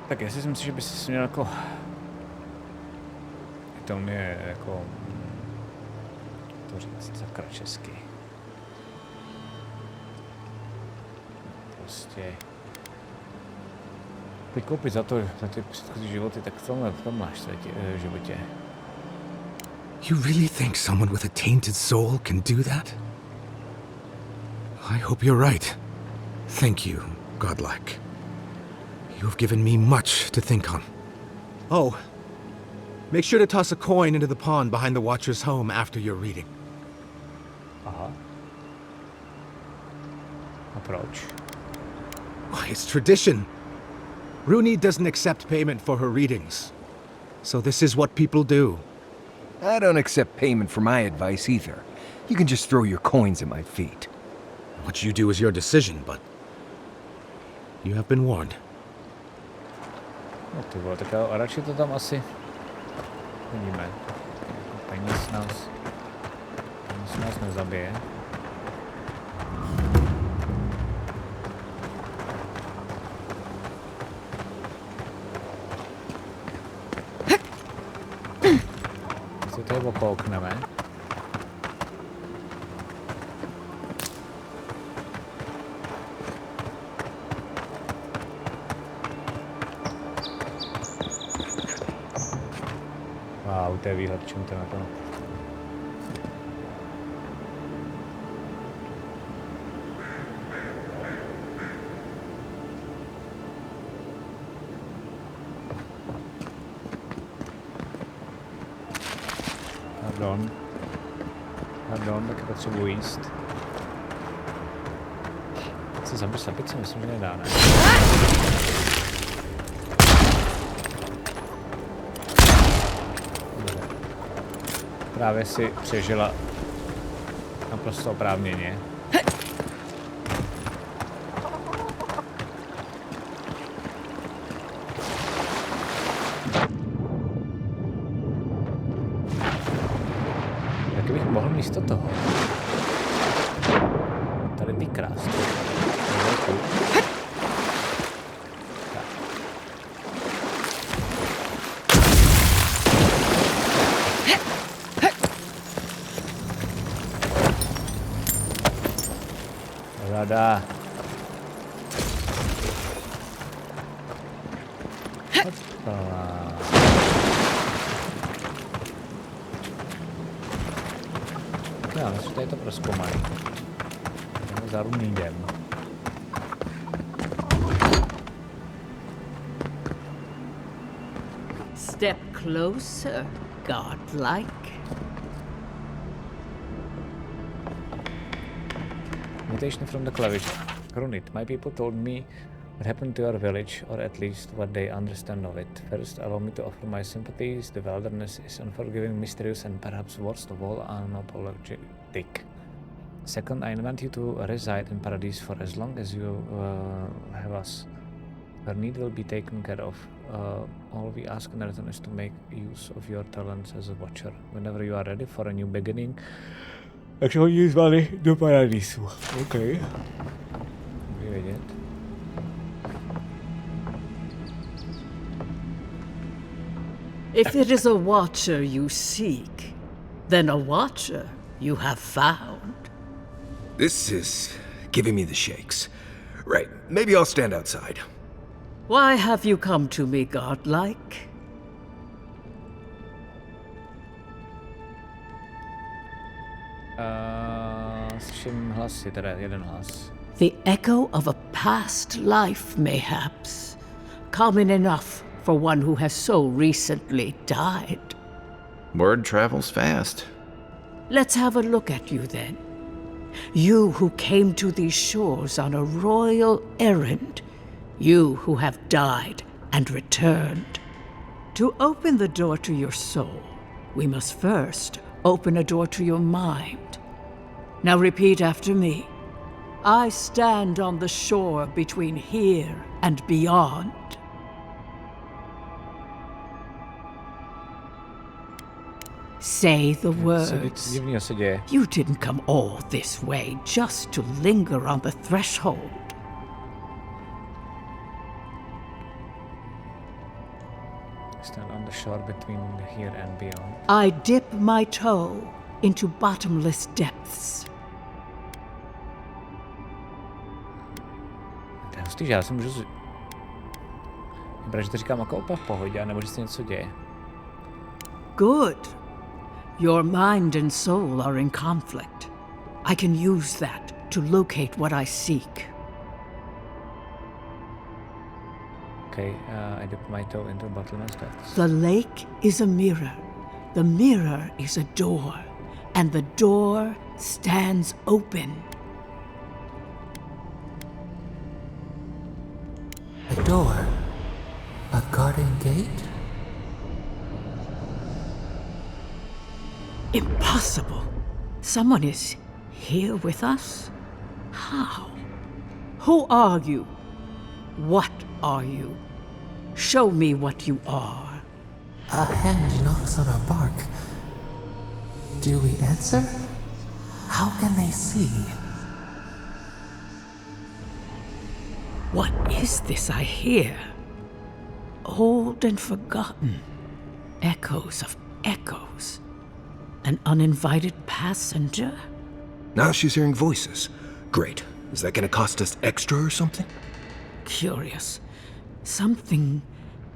Tak jestli si myslím, že by si měl jako... To mě jako... To říct sakra česky. Prostě... Teď koupit za ty předchozí životy, tak v tom máš životě. You really think someone with a tainted soul can do that? I hope you're right. Thank you, godlike. You have given me much to think on. Oh, make sure to toss a coin into the pond behind the Watcher's home after your reading. Aha. A proč? Why, it's tradition. Rooney doesn't accept payment for her readings. So this is what people do. I don't accept payment for my advice either. You can just throw your coins at my feet. What you do is your decision, but... you have been warned. No ty vole, tak já radši to tam asi... Vidíme. Peníz nás nezabije. Si to okoukneme. Wow, to je výhled, čím to na to. Pardon, taky potřebuji jíst. Se zabít se myslím, že nedá, ne? Právě si přežila naprosto oprávněně. Taky bych mohl místo toho tady vykrást. Rada. Já myslím, že tady to prozkoumají. Za rumný jdem. Step closer, godlike. Mutation from the clavish. Runit. My people told me what happened to your village, or at least what they understand of it. First, allow me to offer my sympathies. The wilderness is unforgiving, mysterious, and perhaps worst of all, unapologetic. Second, I invite you to reside in paradise for as long as you have us. Your need will be taken care of. All we ask in return is to make use of your talents as a watcher. Whenever you are ready for a new beginning, takže hodí zvali do paradisu. OK. Můžu vědět. If it is a watcher you seek, then a watcher you have found. This is giving me the shakes. Right, maybe I'll stand outside. Why have you come to me, godlike? Slyším hlasy, teda jeden hlas. The echo of a past life, mayhaps. Common enough for one who has so recently died. Word travels fast. Let's have a look at you then. You who came to these shores on a royal errand. You who have died and returned. To open the door to your soul, we must first open a door to your mind. Now repeat after me. I stand on the shore between here and beyond. Say the words. You didn't come all this way just to linger on the threshold. shore between here and beyond. I dip my toe into bottomless depths. To je hustý, že já si můžu... Vypadá, že to říkám jako opak v pohodě, nebo že se něco děje. Good. Your mind and soul are in conflict. I can use that to locate what I seek. Okay, I dip my toe into bottomless depths. The lake is a mirror. The mirror is a door. And the door stands open. A door? A garden gate? Impossible. Someone is here with us? How? Who are you? What are you? Show me what you are. A hand knocks on our bark. Do we answer? How can they see? What is this I hear? Old and forgotten. Echoes of echoes. An uninvited passenger? Now she's hearing voices. Great. Is that gonna cost us extra or something? Curious. Something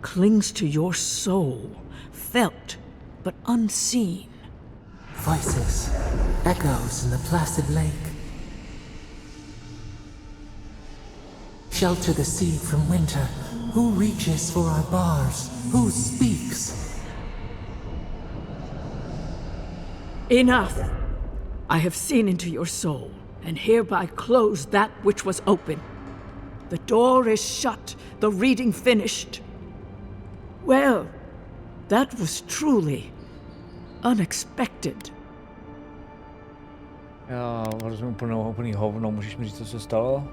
clings to your soul, felt but unseen. Voices, echoes in the placid lake. Shelter the seed from winter. Who reaches for our bars? Who speaks? Enough! I have seen into your soul, and hereby close that which was open. The door is shut, the reading finished. Well, that was truly unexpected. Já rozumím úplný hovno, můžeš mi říct, co se stalo?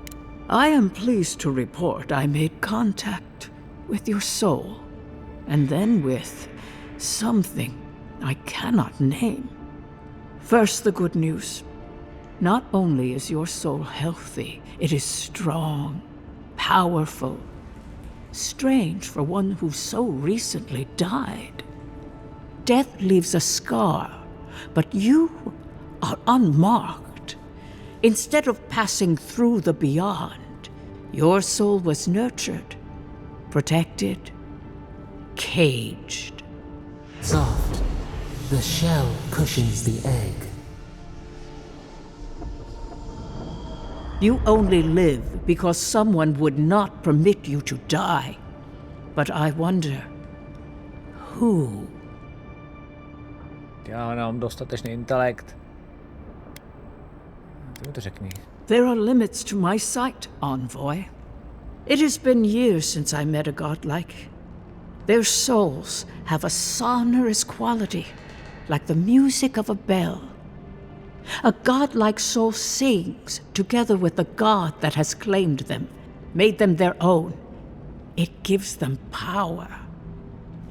I am pleased to report I made contact with your soul, and then with something I cannot name. First, the good news. Not only is your soul healthy, it is strong, powerful. Strange for one who so recently died. Death leaves a scar, but you are unmarked. Instead of passing through the beyond, your soul was nurtured, protected, caged. Soft. The shell cushions the egg. You only live because someone would not permit you to die. But I wonder, who? Já nemám dostatečný intelekt. Ty mi to řekni. There are limits to my sight, envoy. It has been years since I met a godlike. Their souls have a sonorous quality, like the music of a bell. A godlike soul sings together with the god that has claimed them, made them their own. It gives them power.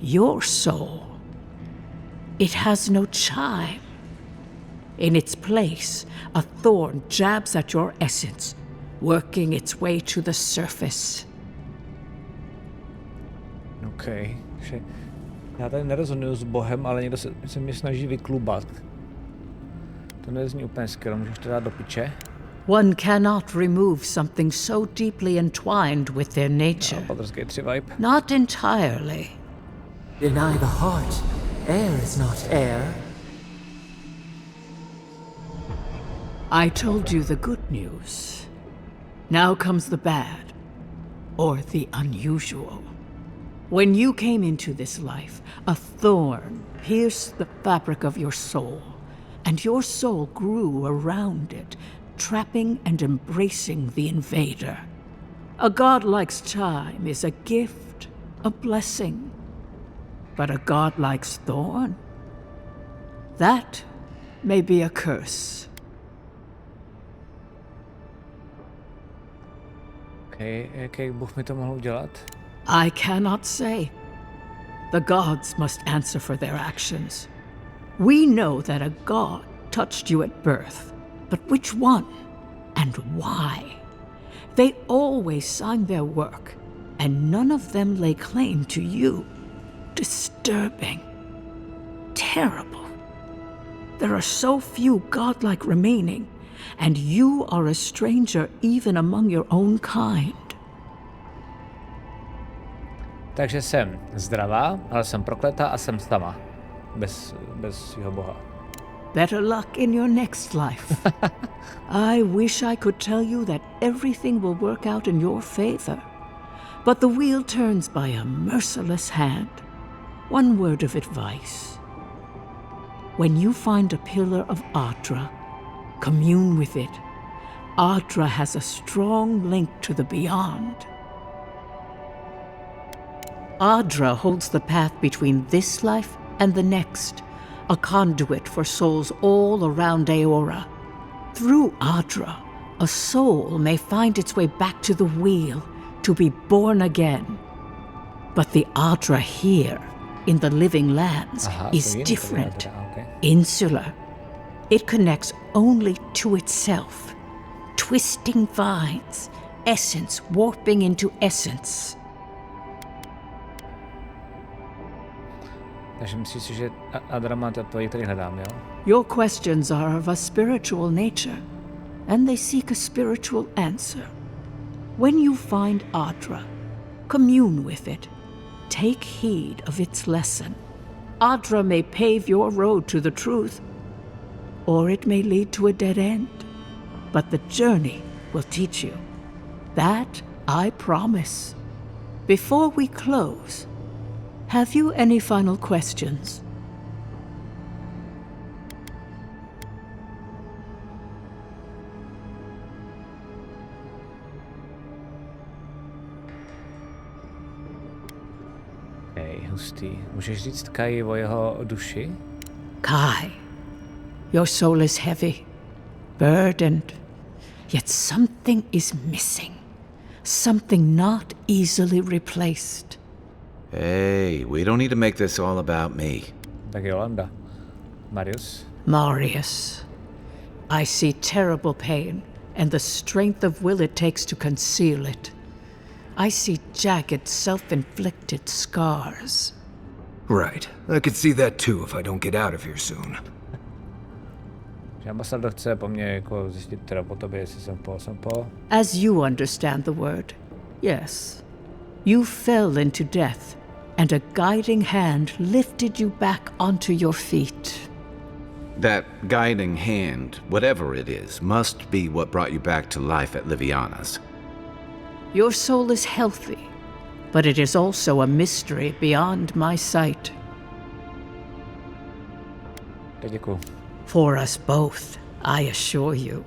Your soul, it has no chime. In its place, a thorn jabs at your essence, working its way to the surface. OK. Já tady nerezonuju s Bohem, ale někdo se mě snaží vyklubat. To nezní úplně skvěle, můžeš to dát do piče? One cannot remove something so deeply entwined with their nature. Baldur's Gate 3 vibe. Not entirely. Deny the heart. Air is not air. I told you the good news. Now comes the bad, or the unusual. When you came into this life, a thorn pierced the fabric of your soul, and your soul grew around it, trapping and embracing the invader. A godlike's chime is a gift, a blessing. But a godlike's thorn? That may be a curse. Okay, jaký Bůh mi to mohl udělat? I cannot say. The gods must answer for their actions. We know that a god touched you at birth, but which one and why? They always sign their work, and none of them lay claim to you. disturbing. Terrible. There are so few godlike remaining, and you are a stranger even among your own kind. Takže jsem zdravá, ale jsem prokletá a jsem sama. Bez svého boha. Better luck in your next life. I wish I could tell you that everything will work out in your favor. But the wheel turns by a merciless hand. One word of advice. When you find a pillar of Ardra, commune with it. Ardra has a strong link to the beyond. Ardra holds the path between this life and the next, a conduit for souls all around Aora. Through Ardra, a soul may find its way back to the wheel to be born again. But the Ardra here, in the living lands, is different, insular. It connects only to itself, twisting vines, essence warping into essence. Takže myslíš si, že Adra má ty odpovědi, které hledám, jo? Your questions are of a spiritual nature, and they seek a spiritual answer. When you find Ardra, commune with it. Take heed of its lesson. Ardra may pave your road to the truth, or it may lead to a dead end. But the journey will teach you. That I promise. Before we close, have you any final questions? Hustý. Můžeš říct Kai o jeho duši? Kai, your soul is heavy, burdened, yet something is missing. Something not easily replaced. Hey, we don't need to make this all about me. Tak Jolanda. Marius? Marius, I see terrible pain and the strength of will it takes to conceal it. I see jagged, self-inflicted scars. Right. I could see that too if I don't get out of here soon. Že ambasador chce po mně jako zjistit teda po tobě, jestli jsem po. As you understand the word, yes. You fell into death, and a guiding hand lifted you back onto your feet. That guiding hand, whatever it is, must be what brought you back to life at Liviana's. Your soul is healthy, but it is also a mystery beyond my sight. Děkuju. For us both, I assure you.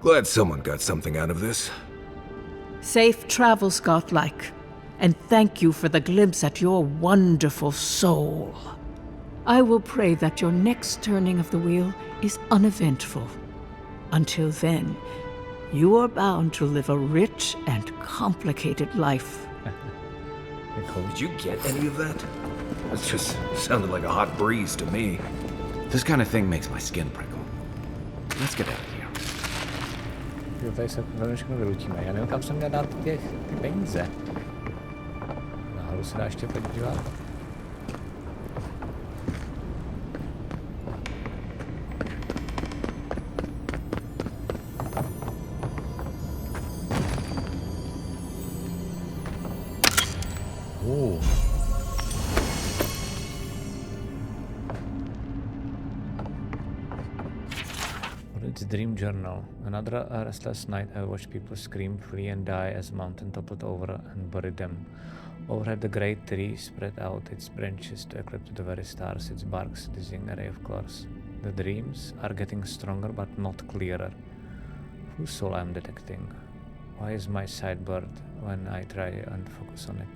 Glad someone got something out of this. Safe travels, godlike, and thank you for the glimpse at your wonderful soul. I will pray that your next turning of the wheel is uneventful. Until then, you are bound to live a rich and complicated life. Did you get any of that? That just sounded like a hot breeze to me. This kind of thing makes my skin prickle. Let's get out of here. Jo, tady se velmi všechno vylutíme. Já nevím, kam jsem měl dát ty peníze. Nahoru se dá ještě podívat. It's Dream Journal. Another restless night I watched people scream, flee and die as mountain toppled over and buried them. Overhead the great tree spread out its branches to eclipse the very stars, its bark's dizzying array of colors. The dreams are getting stronger but not clearer. Whose soul I am detecting? Why is my sideburd when I try and focus on it?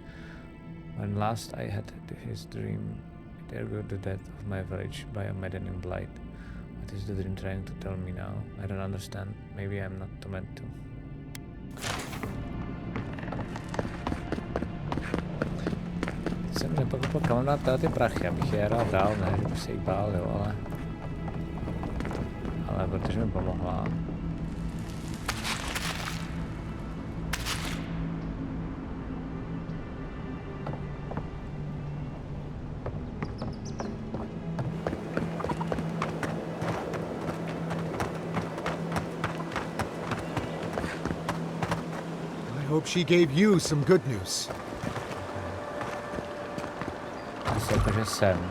When last I had his dream, it argued the death of my village by a maddening blight. What is the dream trying to tell me now? I don't understand. Maybe I'm not meant to. Jsem nepochopil, kam dát teda ty prachy, abych je hrál dál, ne, že bych se jí bál, jo, ale protože mi pomohla. Hope she gave you some good news. Jakože jsem.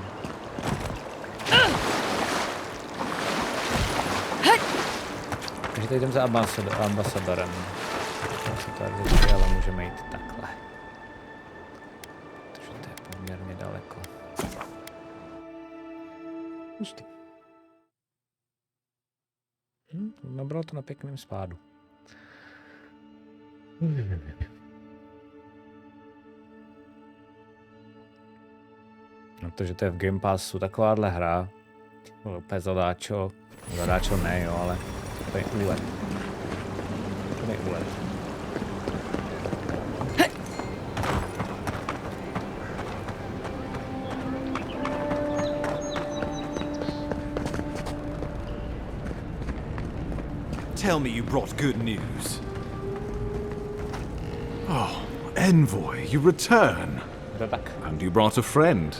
Takže teď jdem za ambasadorem. Asi to vždycky, ale můžeme jít takhle. Protože to je poměrně daleko. Hustý. Nabralo to na pěkném spádu. Protože to je v Game Passu takováhle hra. Úplně zadáčo ne jo, ale to je úlet. To je úlet. Tell me you brought good news. Oh, Envoy, you return. To tak. And you brought a friend.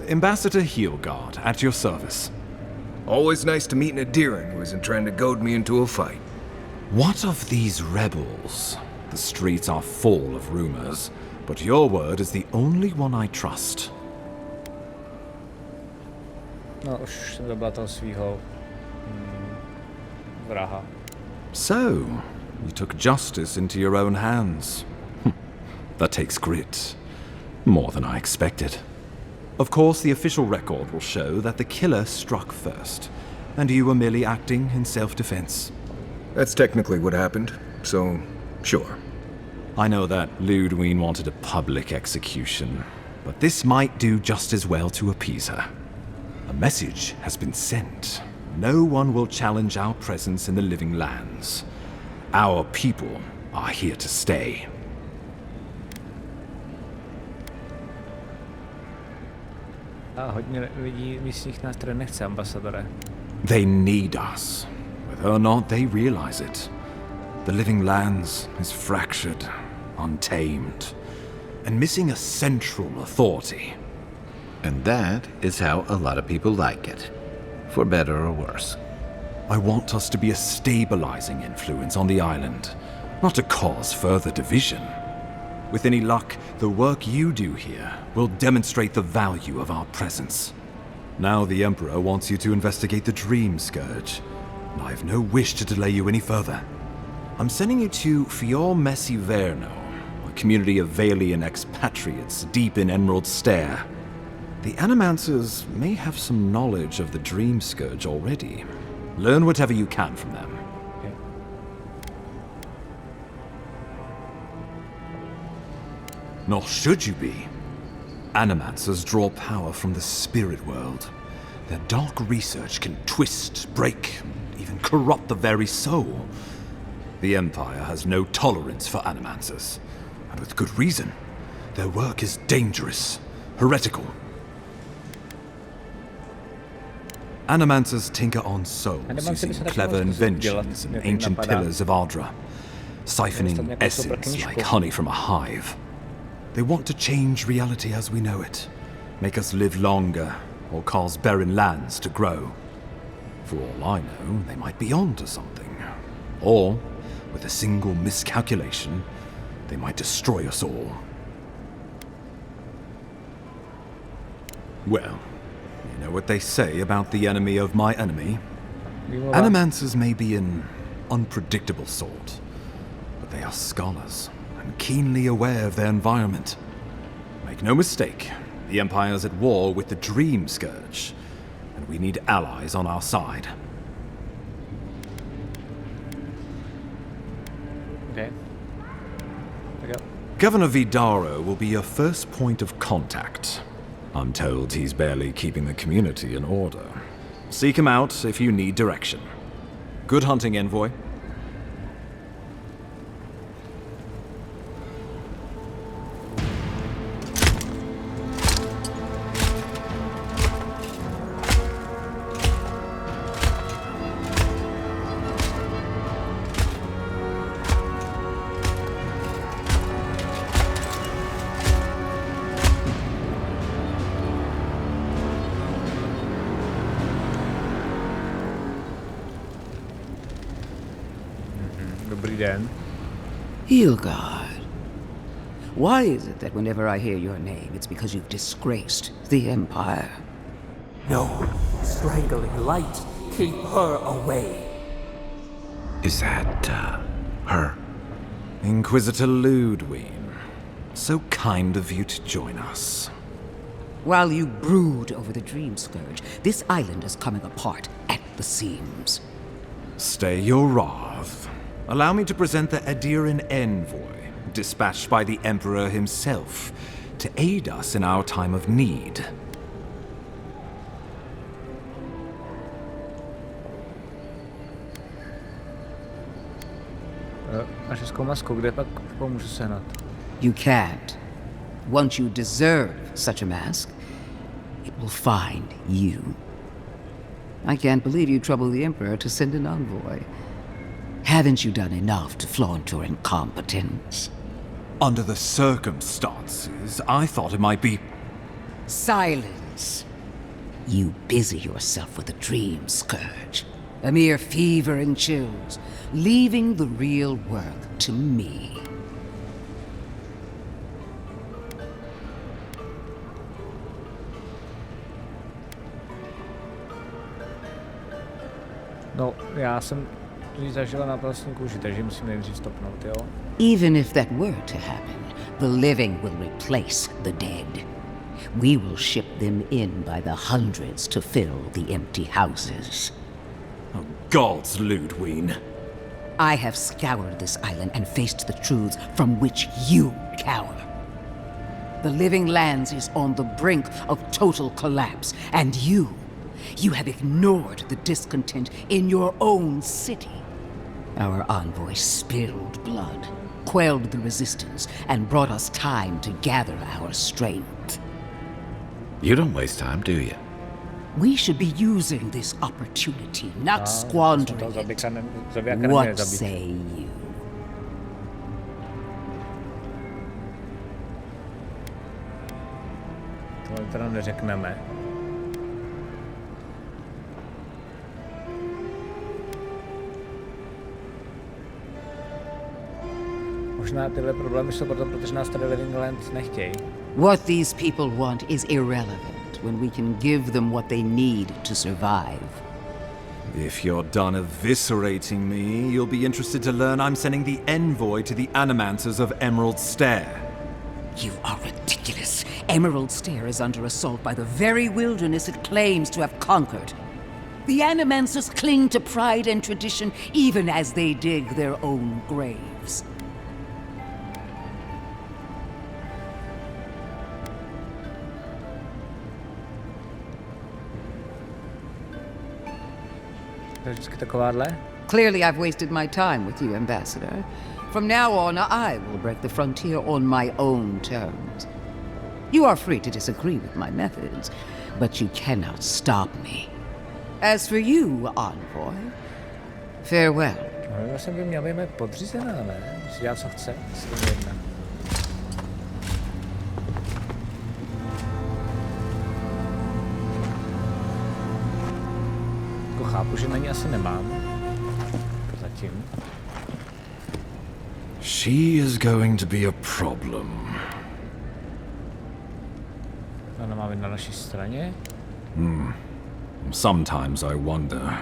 Ambassador Heelguard, at your service. Always nice to meet an Adiran who isn't trying to goad me into a fight. What of these rebels? The streets are full of rumors, but your word is the only one I trust. No, už jsem zabila toho svýho vraha. So, you took justice into your own hands. That takes grit. More than I expected. Of course, the official record will show that the killer struck first, and you were merely acting in self-defense. That's technically what happened, so sure. I know that Ludwine wanted a public execution, but this might do just as well to appease her. A message has been sent. No one will challenge our presence in the living lands. Our people are here to stay. A hodně lidí místních nás tady nechce, ambasadore. They need us. Whether or not they realize it. The living lands is fractured, untamed, and missing a central authority. And that is how a lot of people like it. For better or worse. I want us to be a stabilizing influence on the island, not to cause further division. With any luck, the work you do here will demonstrate the value of our presence. Now the Emperor wants you to investigate the Dream Scourge, and I have no wish to delay you any further. I'm sending you to Fior Messi Verno, a community of Valian expatriates deep in Emerald Stair. The Animancers may have some knowledge of the Dream Scourge already. Learn whatever you can from them. Okay. Nor should you be. Animancers draw power from the spirit world. Their dark research can twist, break, even corrupt the very soul. The Empire has no tolerance for Animancers, and with good reason. Their work is dangerous, heretical. Animancers tinker on souls using clever inventions and ancient pillars of Ardra, siphoning essence like honey from a hive. They want to change reality as we know it, make us live longer, or cause barren lands to grow. For all I know, they might be onto something. Or, with a single miscalculation, they might destroy us all. Well, you know what they say about the enemy of my enemy? Animancers may be an unpredictable sort, but they are scholars and keenly aware of their environment. Make no mistake, the Empire's at war with the Dream Scourge, and we need allies on our side. Okay. There you go. Governor Vidaro will be your first point of contact. I'm told he's barely keeping the community in order. Seek him out if you need direction. Good hunting, Envoy. Dobrý den. Heelguard, Why is it that whenever I hear your name, it's because you've disgraced the Empire? No, strangling light. Keep her away. Is that, her? Inquisitor Ludwig. So kind of you to join us. While you brood over the Dream Scourge, this island is coming apart at the seams. Stay your wrath. Allow me to present the Adiran envoy, dispatched by the Emperor himself, to aid us in our time of need. A českou masku, kde pak pomůžu sehnat? You can't. Once you deserve such a mask, it will find you. I can't believe you troubled the Emperor to send an envoy. Haven't you done enough to flaunt your incompetence? Under the circumstances, I thought it might be... Silence. You busy yourself with the Dream Scourge. A mere fever and chills, leaving the real work to me. No, já jsem ji zažila na vlastní kůži, takže musím nejdřív stopnout, jo? Even if that were to happen, the living will replace the dead. We will ship them in by the hundreds to fill the empty houses. Oh, gods, Ludwig. I have scoured this island and faced the truths from which you cower. The Living Lands is on the brink of total collapse, and you have ignored the discontent in your own city. Our envoy spilled blood, quelled the resistance, and brought us time to gather our strength. You don't waste time, do you? We should be using this opportunity, not squandering it. What say you? To teda neřekneme. Možná tyhle problémy jsou proto, protože nás tady Living Lands nechtějí. What these people want is irrelevant when we can give them what they need to survive. If you're done eviscerating me, you'll be interested to learn I'm sending the envoy to the Animancers of Emerald Stair. You are ridiculous. Emerald Stair is under assault by the very wilderness it claims to have conquered. The Animancers cling to pride and tradition even as they dig their own graves. Clearly I've wasted my time with you, Ambassador. From now on, I will break the frontier on my own terms. You are free to disagree with my methods, but you cannot stop me. As for you, envoy, farewell. Já jsem by měl být podřízená, ne? Si dělá, co chce, si jedna. Jako chápu, že na ní asi nemám. Zatím. She is going to be a problem. Ona má být na naší straně. Sometimes I wonder.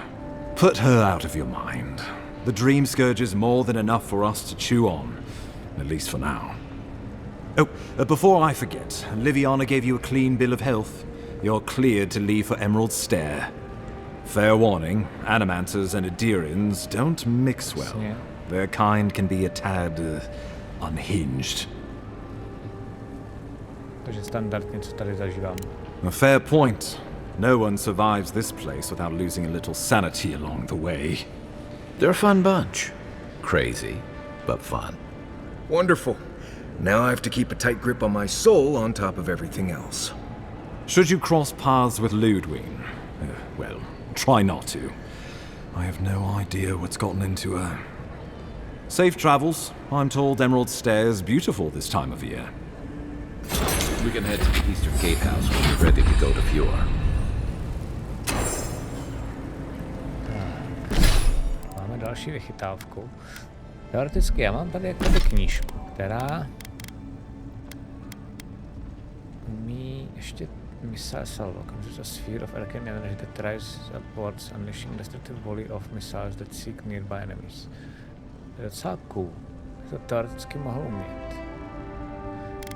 Put her out of your mind. The Dream Scourge is more than enough for us to chew on, at least for now. Oh, before I forget, Liviana gave you a clean bill of health. You're cleared to leave for Emerald Stair. Fair warning, Animancers and Adirans don't mix well. Yeah. Their kind can be a tad unhinged. Takže standardně, co tady zažívám. A fair point. No one survives this place without losing a little sanity along the way. They're a fun bunch. Crazy, but fun. Wonderful. Now I have to keep a tight grip on my soul on top of everything else. Should you cross paths with Ludwig, well, try not to. I have no idea what's gotten into her. Safe travels. I'm told Emerald Stair is beautiful this time of year. We can head to the Eastern Gatehouse when we're ready to go to Fjord. Máme další vychytávku. Teoreticky já mám tady jakoby knížku, která ještě missile salvo. Conjures a sphere of arcane energy that drives upwards, unleashing destructive volley of missiles that seek nearby enemies. To je docela cool. To teoreticky mohl umět.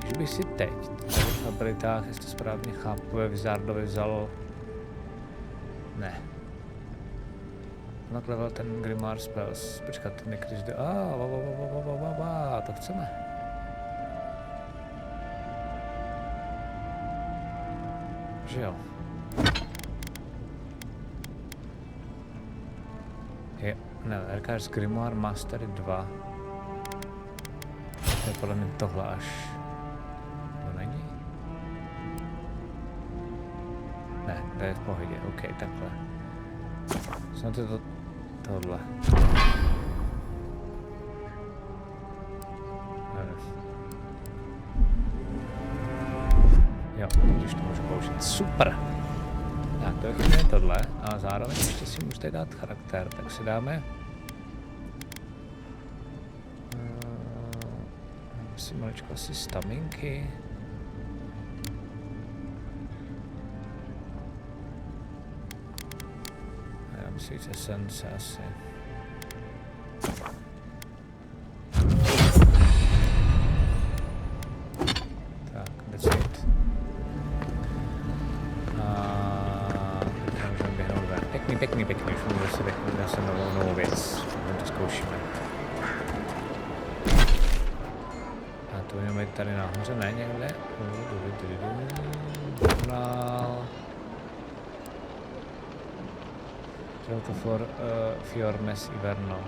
Když bych si teď v abilitách, jestli to správně chápu, ve Wizardovi vzal... Ne. Jak level ten Grimoire Spells. Počkat, ten Necris de... to chceme. Že jo. Je, ne, Archives Grimoire Mastery 2. To je podle mě tohle až. To není? Ne, to je v pohodě, ok, takhle. Snad je to tohle. Jo, když to můžu použít. Super! Tak, to je chvíli tohle, a zároveň ještě si můžete dát charakter, tak si dáme... si maličko asi staminky. Já myslím, že esence asi. Tak, that's it. A teď můžeme běhnout ven. Pěkný, už můžeme si běhnout zase novou věc. My to zkoušíme. A to budeme mít tady nahoře, ne někde? Kanál. To for Fiormes Iverno.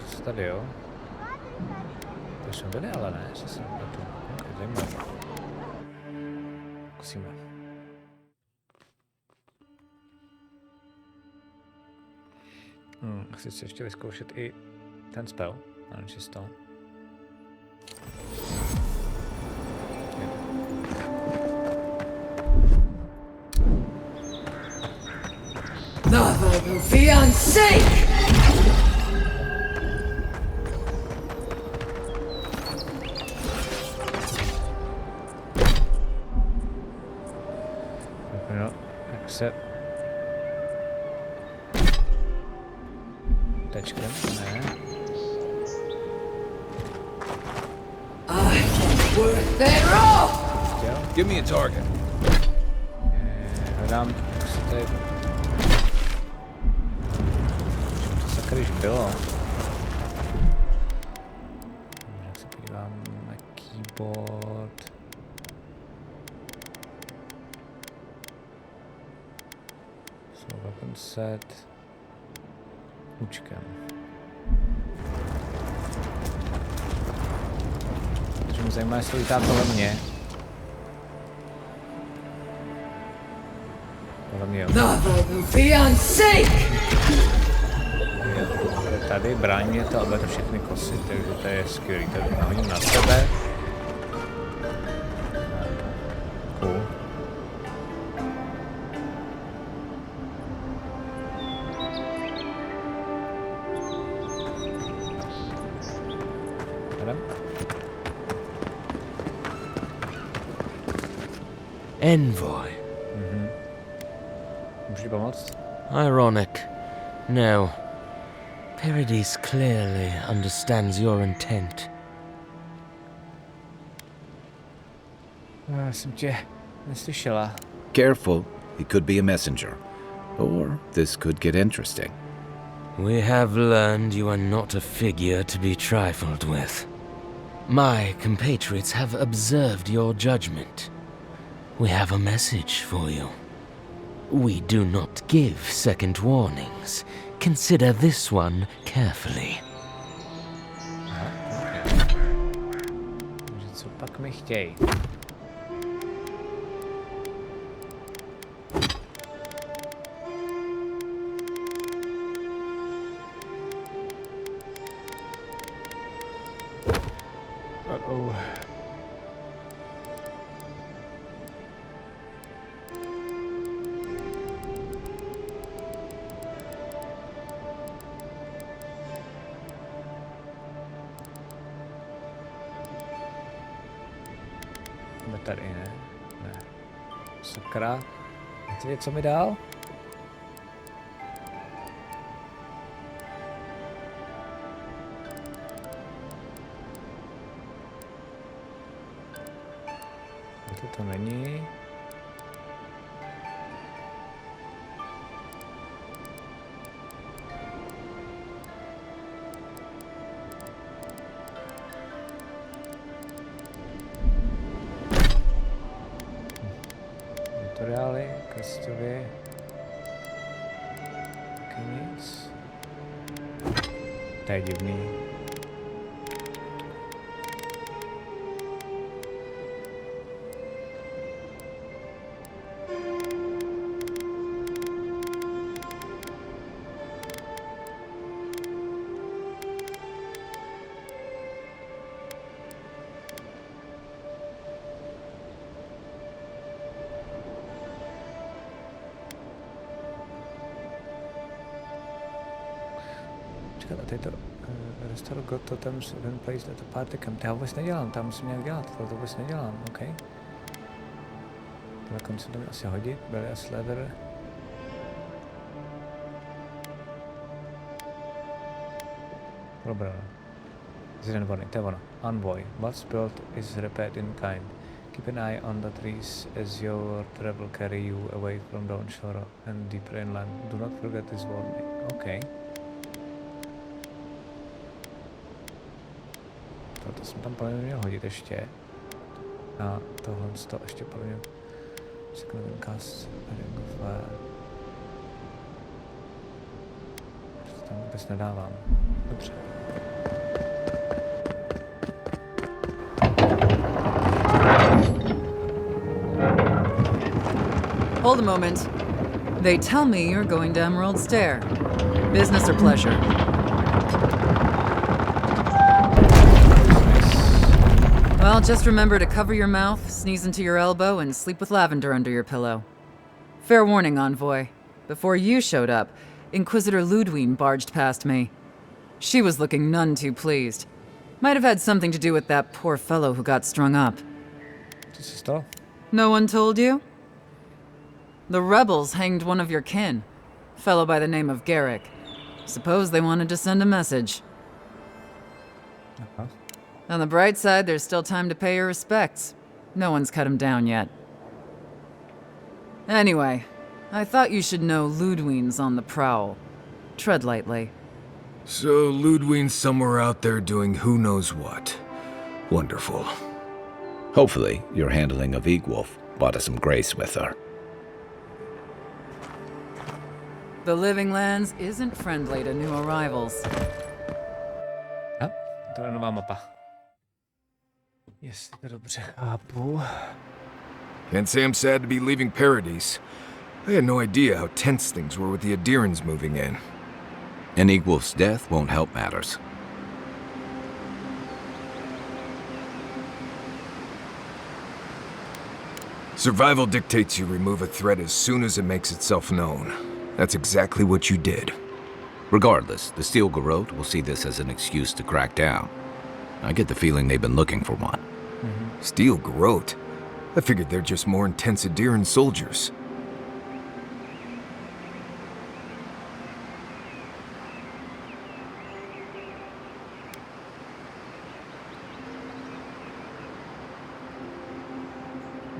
Co tady, jo? To jsme byli, ale ne, že jsem na to. Okay, zajímavé. Zkusíme. Chci si ještě vyzkoušet i ten spell, ale čisto. Nové fiancé! No, jak se... Tečkem, ne. Worth their all! Give me a target. Hledám, jak se tady... To sakryž bylo. Jak se podívám na keyboard. So weapon set. Učkem. Takže mě zajímá, jestli lítá kolem mě. Kolem mě, jo. Nové fiancé! Tady brání mě to, aby to všechny kosy, takže to je skvělý. Tady nahodím na sebe. Cool. Envoy. Můžu pomoct? Ironic. No. Paradis clearly understands your intent. Já jsem tě neslyšela. Careful, he could be a messenger. Or this could get interesting. We have learned you are not a figure to be trifled with. My compatriots have observed your judgment. We have a message for you. We do not give second warnings. Consider this one carefully. Takže co pak mi chtějí? tady, ne? Ne. Sakra. Chci vědět, co mi dál? To není. Tutoriály, Kristově. Taky nic. To je divný. A tady to restore got totems when placed at the party camp. Já vůbec nedělám, tam musím nějak dělat, to vůbec nedělám, OK. Na konci to mi asi hodit, byly asi lever. Probral. Zjeden warning, to je ono. Envoy. What's built is repaired in kind. Keep an eye on the trees as your travel carry you away from the shore and deeper inland. Do not forget this warning. OK. To jsem tam plně měl hodit ještě. A tohle to ještě plně second cast to tam vůbec nedávám. Dobře. Hold a moment. They tell me you're going to Emerald Stair. Business or pleasure? Well, just remember to cover your mouth, sneeze into your elbow, and sleep with lavender under your pillow. Fair warning, Envoy. Before you showed up, Inquisitor Ludwine barged past me. She was looking none too pleased. Might have had something to do with that poor fellow who got strung up. No one told you? The rebels hanged one of your kin, a fellow by the name of Garrick. Suppose they wanted to send a message. On the bright side, there's still time to pay your respects. No one's cut him down yet. Anyway, I thought you should know Ludwine's on the prowl. Tread lightly. So Ludwine's somewhere out there doing who knows what. Wonderful. Hopefully, your handling of Egwolf brought us some grace with her. The Living Lands isn't friendly to new arrivals. To je nová mapa. Jestli to dobře chápu. Can't say I'm sad to be leaving Paradise. I had no idea how tense things were with the Adirans moving in. And Egwolf's death won't help matters. Survival dictates you remove a threat as soon as it makes itself known. That's exactly what you did. Regardless, the Steel Garrote will see this as an excuse to crack down. I get the feeling they've been looking for one. Steel Garrote? I figured they're just more intense Adiran soldiers.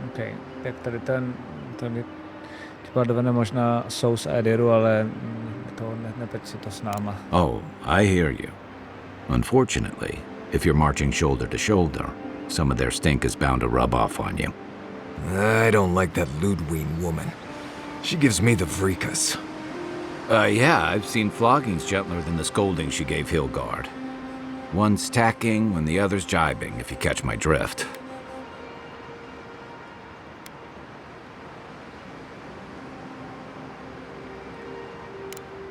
OK, tak tady ten třeba dovede možná Sous a Ediru, ale to nepět si to s náma. Oh, I hear you. Unfortunately, if you're marching shoulder to shoulder, some of their stink is bound to rub off on you. I don't like that Ludwine woman. She gives me the vrikas. Yeah, I've seen floggings gentler than the scolding she gave Hilgard. One's tacking when the other's jibing, if you catch my drift.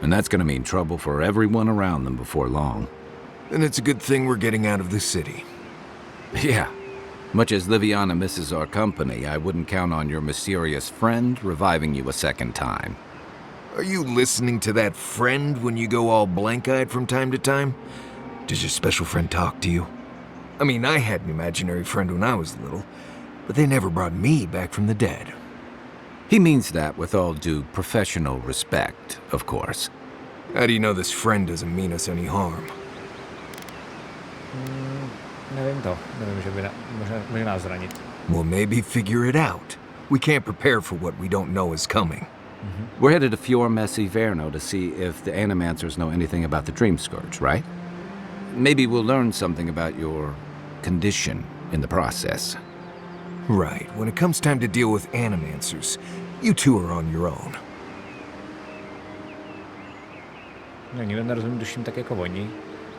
And that's gonna mean trouble for everyone around them before long. And it's a good thing we're getting out of this city. Yeah. Much as Liviana misses our company, I wouldn't count on your mysterious friend reviving you a second time. Are you listening to that friend when you go all blank-eyed from time to time? Does your special friend talk to you? I mean, I had an imaginary friend when I was little. but they never brought me back from the dead. He means that with all due professional respect, of course. How do you know this friend doesn't mean us any harm? Nevím to. Nevím, že by může nás zranit. Well, maybe figure it out. We can't prepare for what we don't know is coming. We're headed to Fior Messi Verno to see if the Animancers know anything about the Dream Scourge, right? Maybe we'll learn something about your condition in the process. Right. When it comes time to deal with Animancers, you two are on your own. No, nikdo nerozumí duším tak jako oni,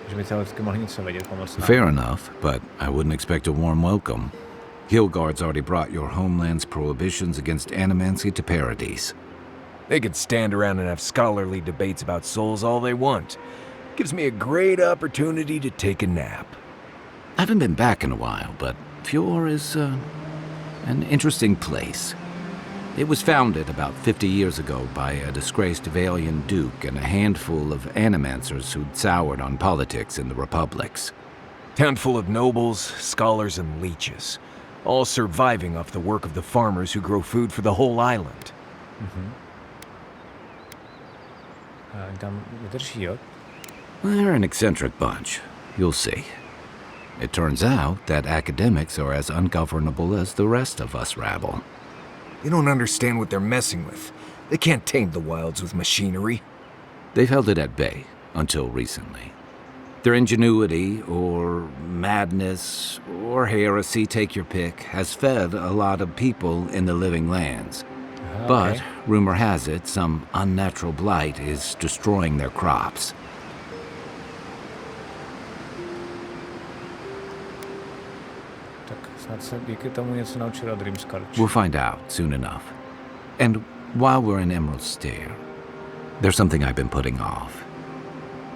že by teoreticky mohli něco vědět, pomoct nám. Fair enough, but I wouldn't expect a warm welcome. Hilgard's already brought your homeland's prohibitions against animancy to Paradise. They could stand around and have scholarly debates about souls all they want. Gives me a great opportunity to take a nap. I haven't been back in a while, but Fior is an interesting place. It was founded about 50 years ago by a disgraced Valian duke and a handful of animancers who'd soured on politics in the republics. Town full of nobles, scholars, and leeches, all surviving off the work of the farmers who grow food for the whole island. Tam vydrží, jo? They're an eccentric bunch. You'll see. It turns out that academics are as ungovernable as the rest of us rabble. They don't understand what they're messing with. They can't tame the wilds with machinery. They've held it at bay until recently. Their ingenuity, or madness, or heresy, take your pick, has fed a lot of people in the living lands. But, rumor has it, some unnatural blight is destroying their crops. Tak snad se díky tomu něco naučil o Dream Scourge. We'll find out soon enough. And while we're in Emerald Stair, there's something I've been putting off.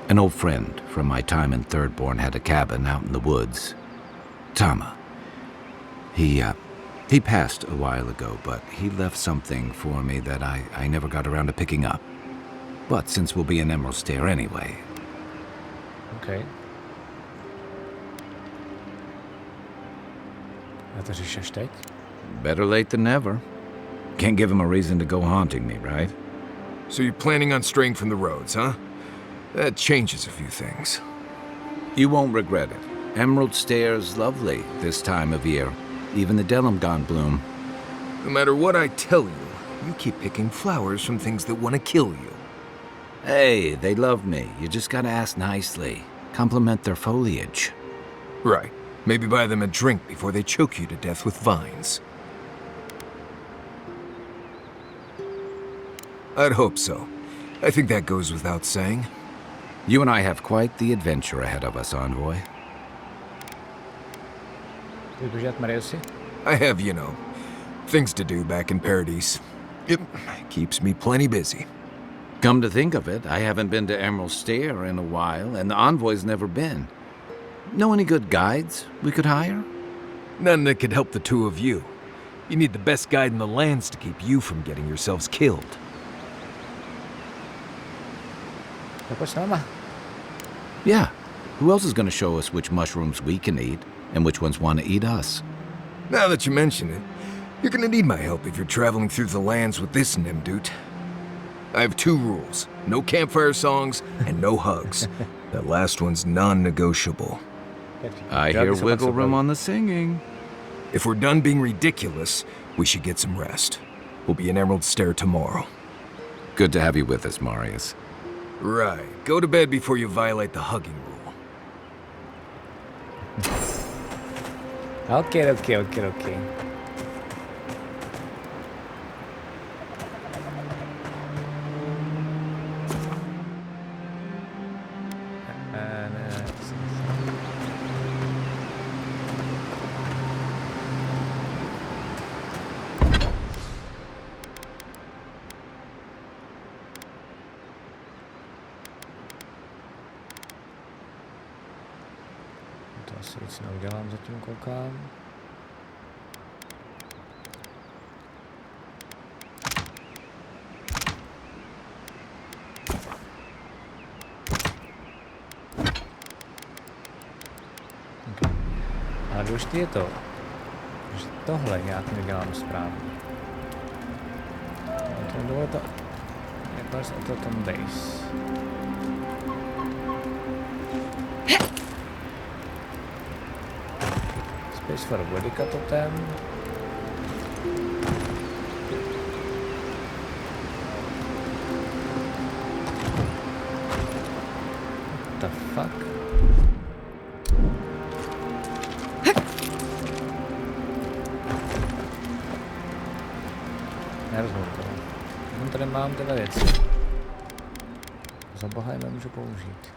An old friend from my time in Thirdborn had a cabin out in the woods. Tama. He passed a while ago, but he left something for me that I never got around to picking up. But since we'll be in Emerald Stair anyway... Okay. A to řešíš teď? Better late than never. Can't give him a reason to go haunting me, right? So you're planning on straying from the roads, huh? That changes a few things. You won't regret it. Emerald Stair's lovely this time of year. Even the Delumgon bloom. No matter what I tell you, you keep picking flowers from things that want to kill you. Hey, they love me. You just gotta ask nicely. Compliment their foliage. Right. Maybe buy them a drink before they choke you to death with vines. I'd hope so. I think that goes without saying. You and I have quite the adventure ahead of us, Envoy. I have, you know, things to do back in Paradise. It keeps me plenty busy. Come to think of it, I haven't been to Emerald Stair in a while, and the Envoy's never been. Know any good guides we could hire? None that could help the two of you. You need the best guide in the lands to keep you from getting yourselves killed. Yeah. Who else is going to show us which mushrooms we can eat and which ones want to eat us? Now that you mention it, you're gonna need my help if you're traveling through the lands with this Nimdut. I have 2 rules. No campfire songs and no hugs. That last one's non-negotiable. I hear wiggle room on the singing. If we're done being ridiculous, we should get some rest. We'll be in Emerald Stair tomorrow. Good to have you with us, Marius. Right. Go to bed before you violate the hugging rule. Okay. To asi nic neudělám, zatím koukám. A důležité je to, že tohle nějak nedělám správně. Tohle to... Jakhle se to ten base. Space for Vodika totem. What the fuck? Nerozumím to. Jenom tady mám tyhle věci. Za boha je nemůžu použít.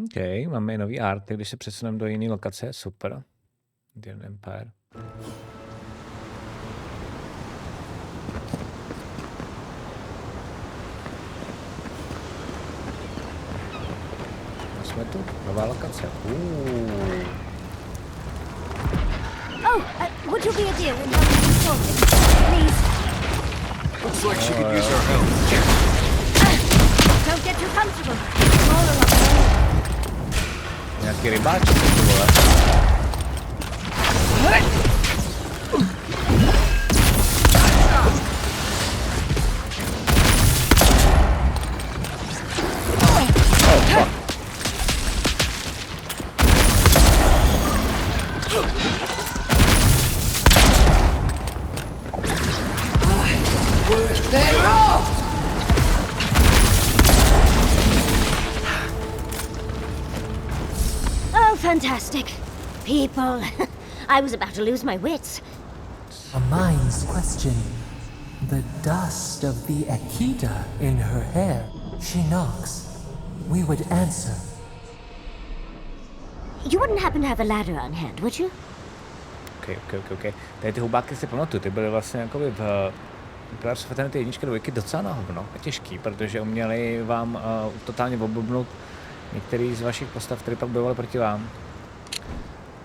OK, máme i nový art, když se přesuneme do jiné lokace, super. The Empire. Jsme tu, nová lokace. Oh, would you be a dear and help me sort it, please? Looks like she could use our help. Don't get too comfortable. I'm all alone. Nějaký rybáček, ty vole. Fantastic. People. I was about to lose my wits. A mind's question. The dust of the Akita in her hair. She knocks. We would answer. You wouldn't happen to have a ladder on hand, would you? Okay. Tady ty hubáky si pamatuju, ty byly vlastně jakoby v Karporace Fraternity 1 2 docela na hovno a těžký, protože uměli vám totálně oblbnout některý z vašich postav, které pak bojovali proti vám.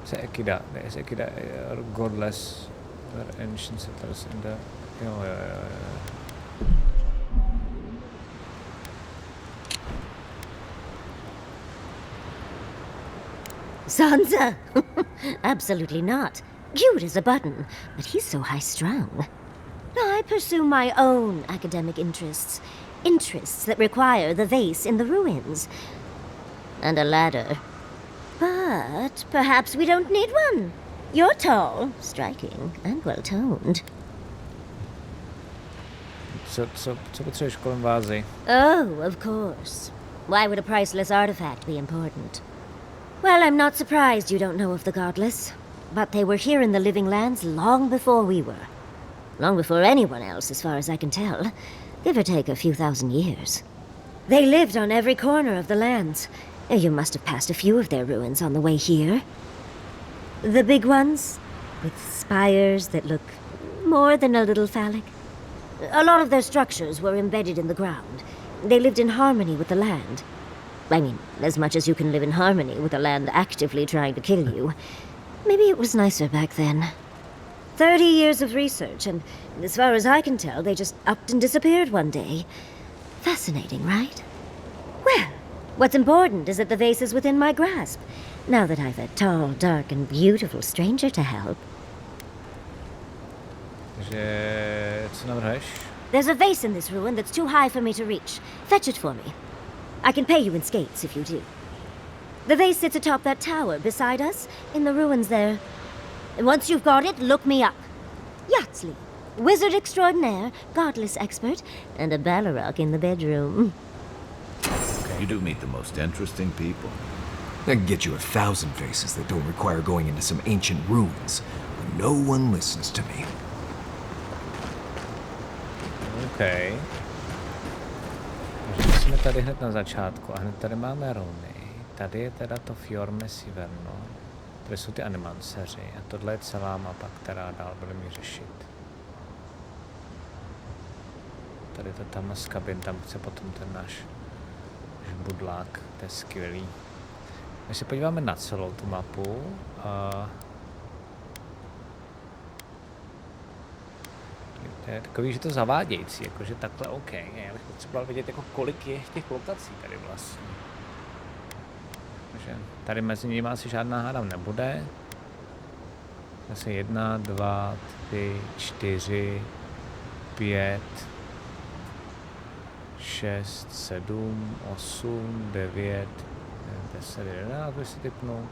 Se Ekida, is Ekida godless, ancient settlers in the... Jo. Sansa? Absolutely not. Cute as a button, but he's so high-strung. I pursue my own academic interests. Interests that require the vase in the ruins. And a ladder. But perhaps we don't need one. You're tall, striking, and well-toned. Co potřebuješ kolem vázy? Oh, of course. Why would a priceless artifact be important? Well, I'm not surprised you don't know of the Godless. But they were here in the Living Lands long before we were. Long before anyone else, as far as I can tell. Give or take a few thousand years. They lived on every corner of the lands. You must have passed a few of their ruins on the way here. The big ones, with spires that look more than a little phallic. A lot of their structures were embedded in the ground. They lived in harmony with the land. I mean, as much as you can live in harmony with a land actively trying to kill you. Maybe it was nicer back then. 30 years of research, and as far as I can tell, they just upped and disappeared one day. Fascinating, right? Well, what's important is that the vase is within my grasp, now that I've a tall, dark, and beautiful stranger to help. Co navrhuješ? There's a vase in this ruin that's too high for me to reach. Fetch it for me. I can pay you in skates if you do. The vase sits atop that tower beside us, in the ruins there. And once you've got it, look me up. Yatsley, wizard extraordinaire, godless expert, and a Balrog in the bedroom. You do meet the most interesting people. I can get you 1,000 faces that don't require going into some ancient ruins, but no one listens to me. OK. Takže jsme tady hned na začátku a hned tady máme runy. Tady je teda to Fiorme Siverno. Tady jsou ty Animancery a tohle je celá mapa, která dál bude mi řešit. Tady to tam z kabin, tam chce potom ten náš budlák, to je skvělý. Když se podíváme na celou tu mapu, to je takový, že to zavádějící, jakože takhle OK. Já bych potřeboval vědět, jako kolik je těch lokací tady vlastně. Takže tady mezi nimi asi žádná hádám nebude. Zase 1, 2, 3, 4, 5, 6, 7, 8, 9, 10, 11, když si typnu.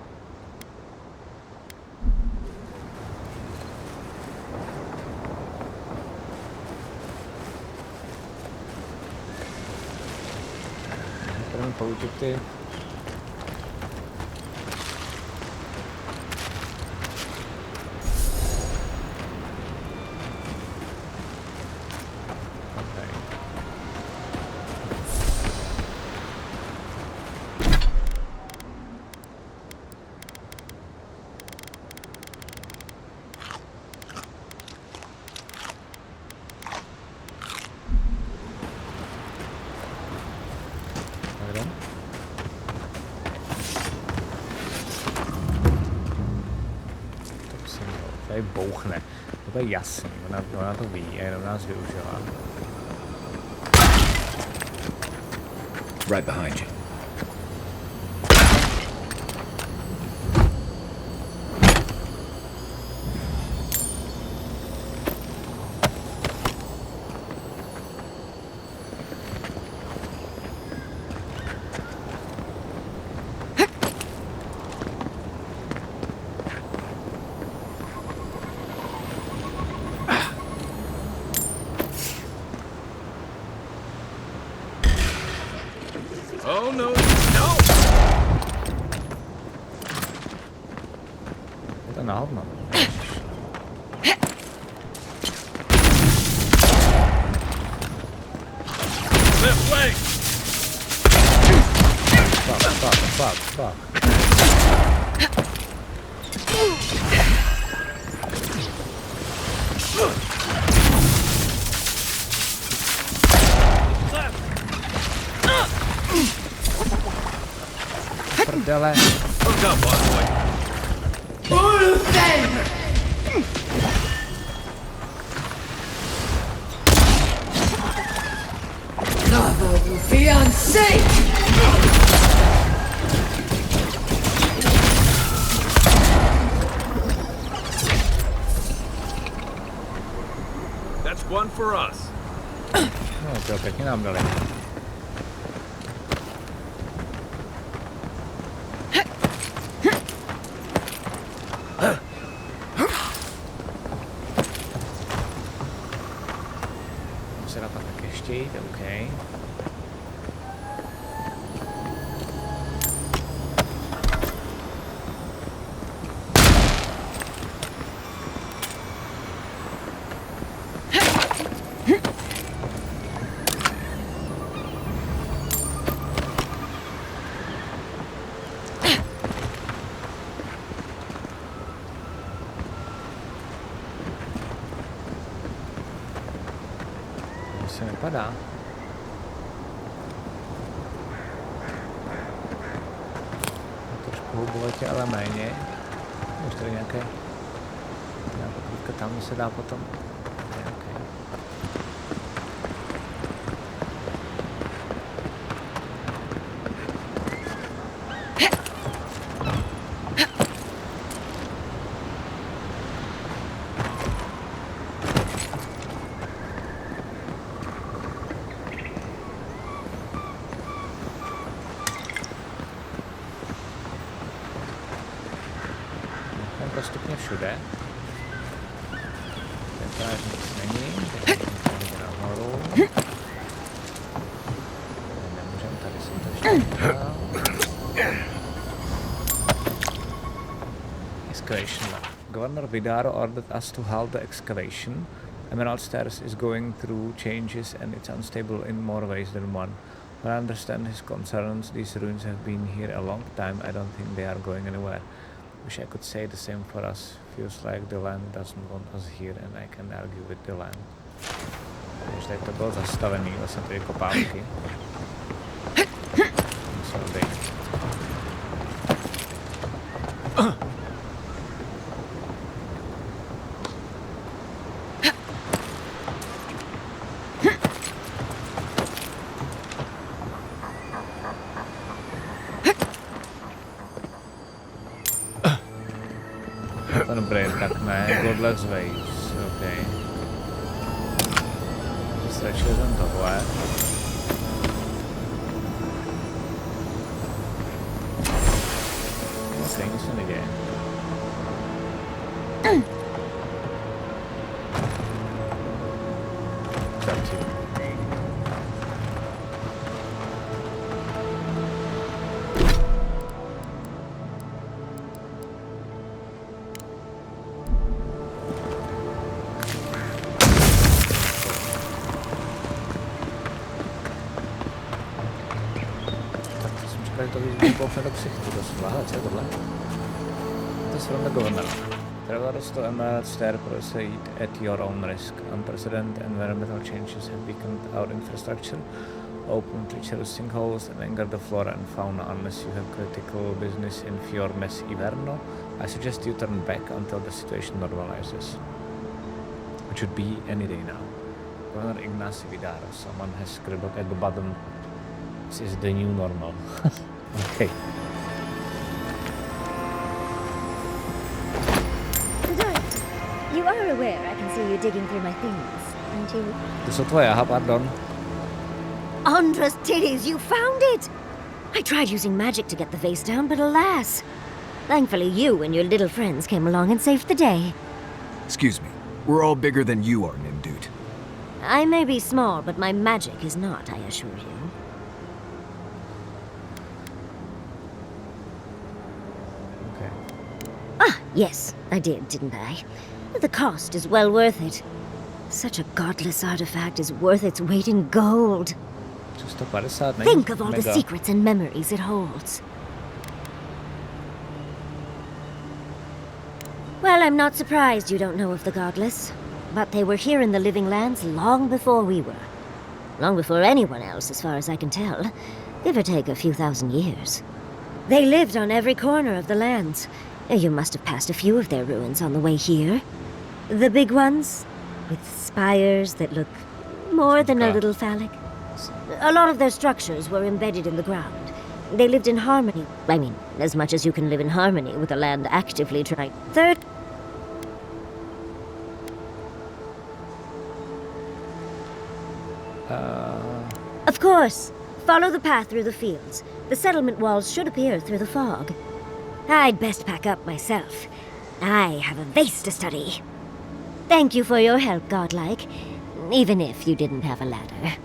Budeme poučit ty. Tady bouchne. To je jasný, ona to ví a jenom nás využívá. Right behind you. Oh no, no! Je to náhodno. Left leg! Fuck. Prdele. That's one for us. No, to pěkně nám dali. Se dá pak tak ještě jít, OK. Se nepadá. Trošku houbovatě, ale méně. Už tady nějaká pokrytka tam se dá potom. Okay. Postupně všude. Tentokrát nic není, teď můžeme nahoru. Nemůžeme, tady jsem to ještě nedal. excavation lab. Governor Vidaro ordered us to halt the excavation. Emerald Stairs is going through changes and it's unstable in more ways than one. But I understand his concerns. These ruins have been here a long time. I don't think they are going anywhere. Wish I could say the same for us. Feels like the land doesn't want us here and I can argue with the land. Takže tady to bylo zastavený, vlastně ty kopálky. Musel být. Dobré, tak ne, Godless Waves, ok. Ztračil jsem tohle. Ok, nic se neděje. Do ksichtu doslova. Aha, co je tohle? To je from the governor. Travelers to Emerald Stair proceed at your own risk. Unprecedented environmental changes have weakened our infrastructure, opened treacherous sinkholes, and angered the flora and fauna. Unless you have critical business in Fior Mess Iverno, I suggest you turn back until the situation normalizes. It should be any day now. Governor Ignacy Vidaro. Someone has scribbled at the bottom. This is the new normal. Okay. You are aware I can see you digging through my things, aren't you? To jsou tvoje, aha, pardon. Andra's titties, you found it! I tried using magic to get the vase down, but alas. Thankfully you and your little friends came along and saved the day. Excuse me. We're all bigger than you are, Nimdude. I may be small, but my magic is not, I assure you. Yes, I did, didn't I? The cost is well worth it. Such a godless artifact is worth its weight in gold. Think of all the secrets and memories it holds. Well, I'm not surprised you don't know of the godless. But they were here in the Living Lands long before we were. Long before anyone else, as far as I can tell. Give or take a few thousand years. They lived on every corner of the lands. You must have passed a few of their ruins on the way here. The big ones, with spires that look more than a little phallic. A lot of their structures were embedded in the ground. They lived in harmony. I mean, as much as you can live in harmony with a land actively trying. Of course. Follow the path through the fields. The settlement walls should appear through the fog. I'd best pack up myself. I have a vase to study. Thank you for your help, Godlike. Even if you didn't have a ladder.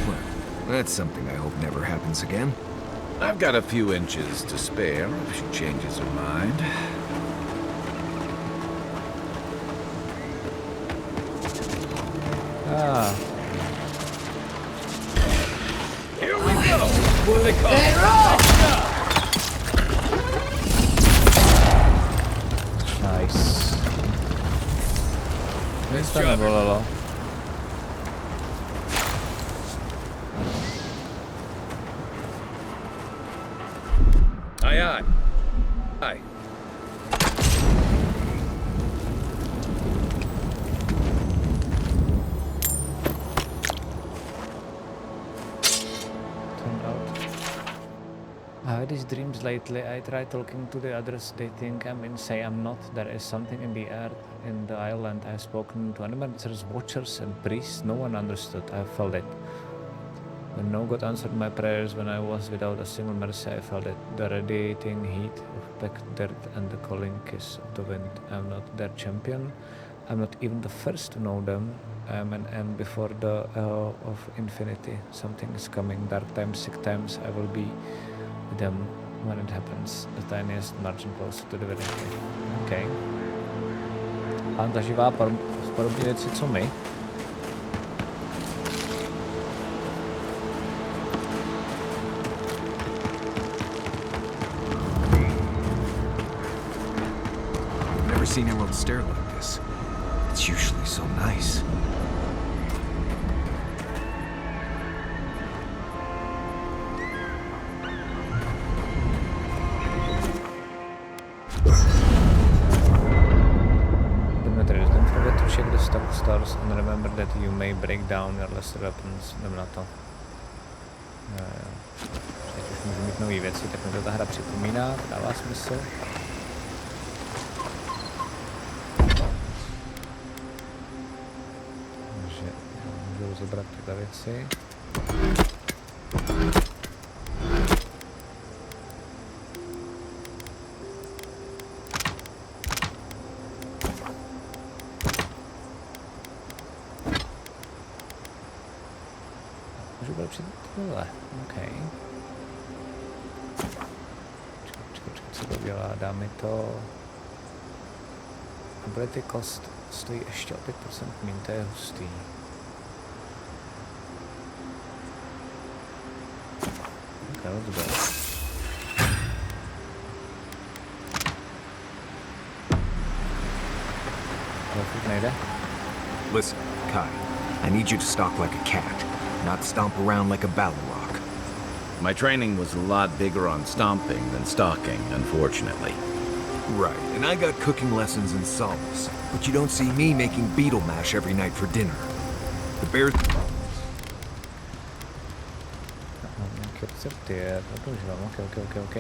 Well, that's something I hope never happens again. I've got a few inches to spare if she changes her mind. Here we go! What do they call it? Nice. Nic to nebolelo. Aye, aye. Aye. I had these dreams lately. I try talking to the others. They think I'm insane. I'm not. There is something in the air in the island. I have spoken to Animancery's watchers and priests. No one understood. I felt it. When no God answered my prayers, when I was without a single mercy, I felt it. The radiating heat of packed dirt and the calling kiss of the wind. I'm not their champion. I'm not even the first to know them. I'm an end before the of infinity. Something is coming. Dark times, sick times. I will be with them When it happens, the tiniest margin closer to divinity. OK. Pán zažívá podobné věci, co my. Never seen Emerald stare like this. It's usually so nice. Check the stock stores and remember that you may break down your lesser weapons. Jdem na to. Teď už můžu mít nové věci, tak mi to ta hra připomíná, to dává smysl. Takže můžu rozebrat tyhle věci. Tohle, OK. Počkej, co to dělá, dá mi to... Ability cost stojí ještě o 5% míň, to je hustý. OK, let's go. Ale furt nejde? Listen, Kai, I need you to stalk like a cat. Not stomp around like a Balrog. My training was a lot bigger on stomping than stalking, unfortunately. Right, and I got cooking lessons in solace, but you don't see me making beetle mash every night for dinner. The bears... Nějaké recepty, já to používám, OK.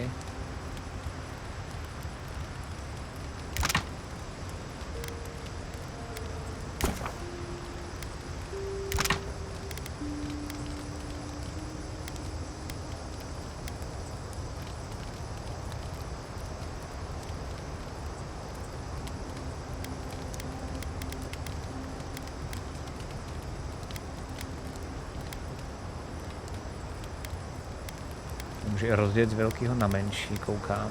Může i rozdělit z velkého na menší, koukám.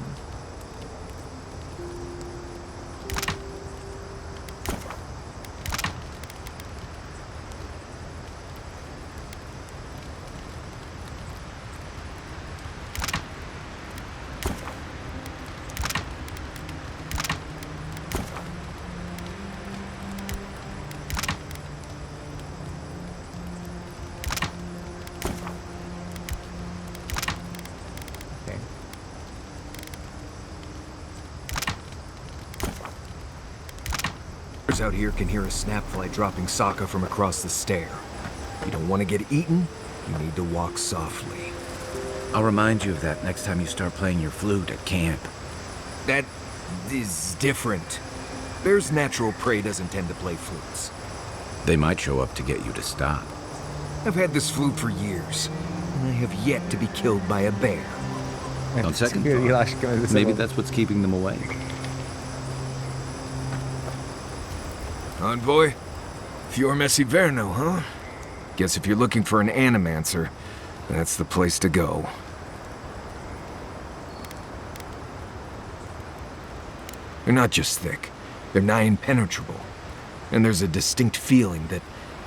Out here can hear a snapfly dropping sokka from across the stair. You don't want to get eaten, you need to walk softly. I'll remind you of that next time you start playing your flute at camp. That is different. Bear's natural prey doesn't tend to play flutes. They might show up to get you to stop. I've had this flute for years, and I have yet to be killed by a bear. On second thought, maybe that's what's keeping them away. Envoy? Fior Messi Verno, huh? Guess if you're looking for an Animancer, that's the place to go. They're not just thick, they're nigh impenetrable. And there's a distinct feeling that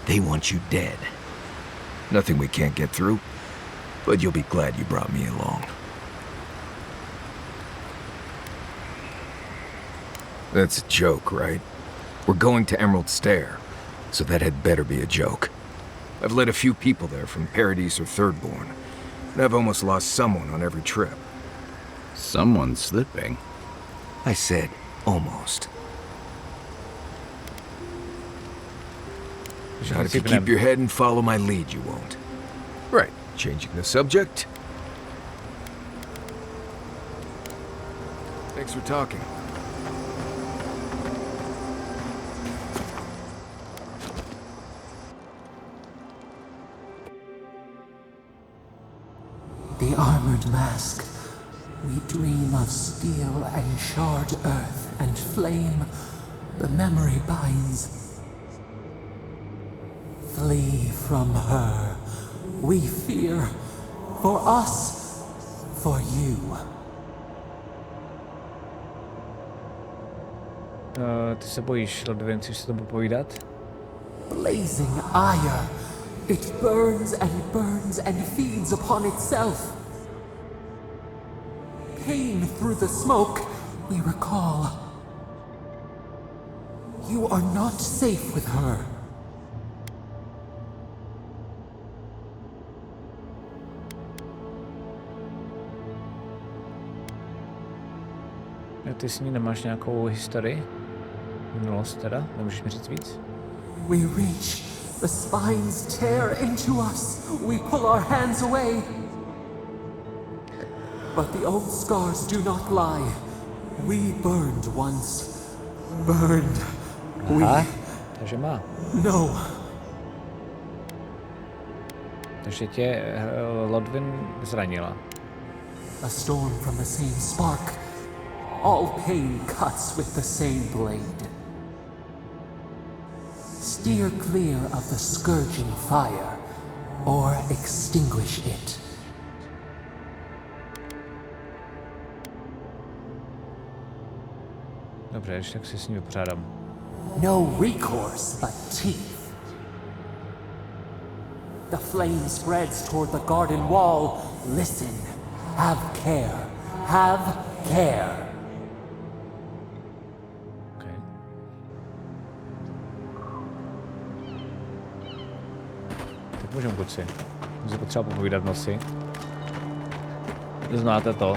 they want you dead. Nothing we can't get through, but you'll be glad you brought me along. That's a joke, right? We're going to Emerald Stair, so that had better be a joke. I've led a few people there from Paradise or Thirdborn, and I've almost lost someone on every trip. Someone's slipping. I said almost. Not if you keep your head and follow my lead, you won't. Right, changing the subject. Thanks for talking. The armored mask. We dream of steel and shard earth and flame. The memory binds. Flee from her. We fear. For us. For you. Ty se bojíš, Ludwin, chceš se tomu povídat? Blazing ire. It burns and feeds upon itself. Pain through the smoke, we recall. You are not safe with her. Ty s ní nemáš nějakou historii? Minulost teda? Nemůžeš mi říct víc? We reach. The spines tear into us. We pull our hands away. But the old scars do not lie. We burned once. Burned. Aha, takže má. No. Takže tě Ludwin zranila. A storm from the same spark. All pain cuts with the same blade. Steer clear of the scourging fire, or extinguish it. Dobře, ještě tak si s ní vypořádám. No recourse but teeth. The flame spreads toward the garden wall. Listen. Have care. Have care. Okay. Tak můžeme, kluci. Můžeme se potřeba popovídat v noci. Znáte to.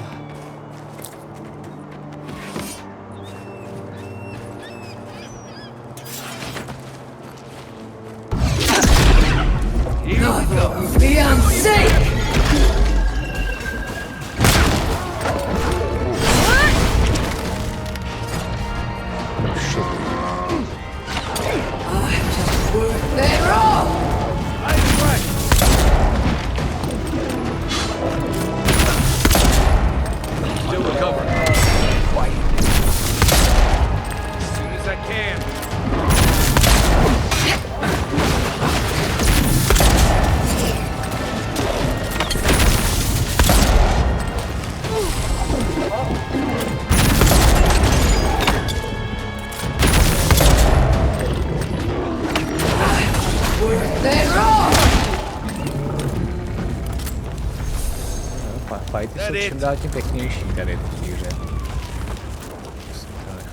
Fighty jsou čím dál tím pěknější tady v té hře.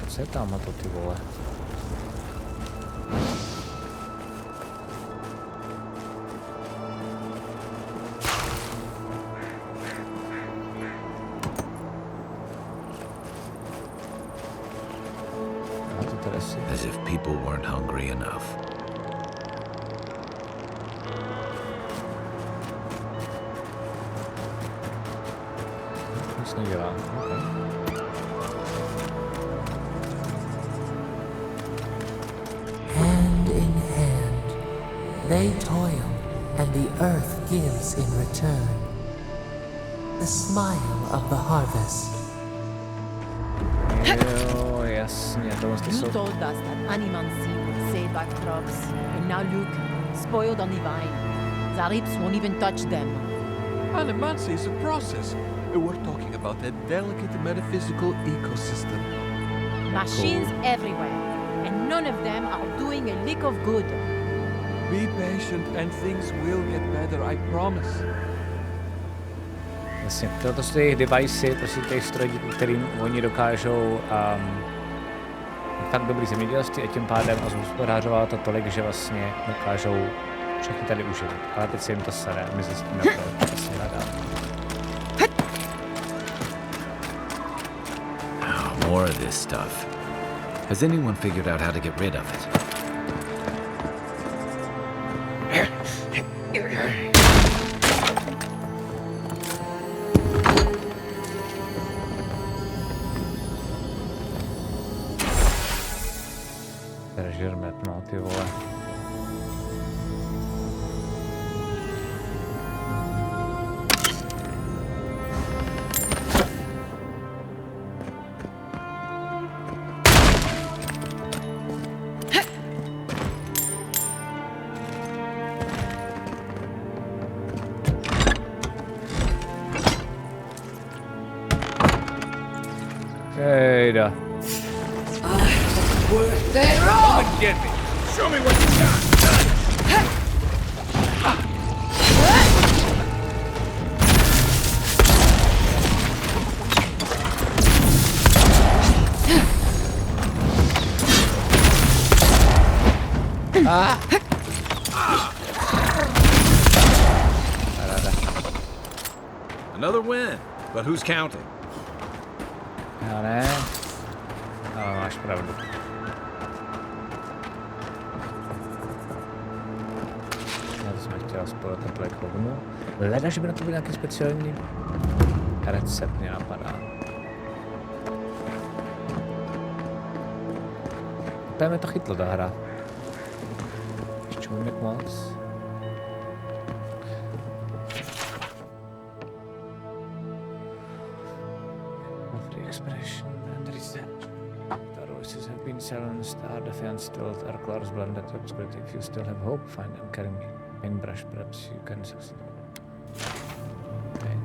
Co je tam na to, ty vole? As if people weren't hungry enough. Nedělá. Okay. Hand in hand, they toil, and the earth gives in return. The smile of the harvest. Jo, jasně, tohle You jsou... told us that Animancery would save our crops, and now look, spoiled on the vine. Zarips won't even touch them. Animancery is a process. We're talking about a delicate metaphysical ecosystem. Machines everywhere, and none of them are doing a lick of good. Be patient and things will get better, I promise. Jasně, to jsou jejich devicey, prostě těch strojů, kterým oni dokážou tak dobrý zemědělství a tím pádem a zhospodářovat to tolik, že vlastně dokážou všechny tady uživit. Ale teď se jim to sere, my se s tím na to vlastně hledá. More of this stuff. Has anyone figured out how to get rid of it? Treasure map, no, ty vole. Hejda. worth their own! Come and get me! Show me what you got! Another win, but who's counting? Já ne. Ale máš pravdu. Já to jsem chtěl spojit takhle k hovnu. Leda, že by na to byl nějaký speciální recept, mě napadá. Úplně mě to chytlo ta hra. Ještě umím jak moc. Expression and reset. The voices have been silenced, our defense still, our colors blended, but if you still have hope, find and carry me. Paintbrush, perhaps you can succeed. Okay.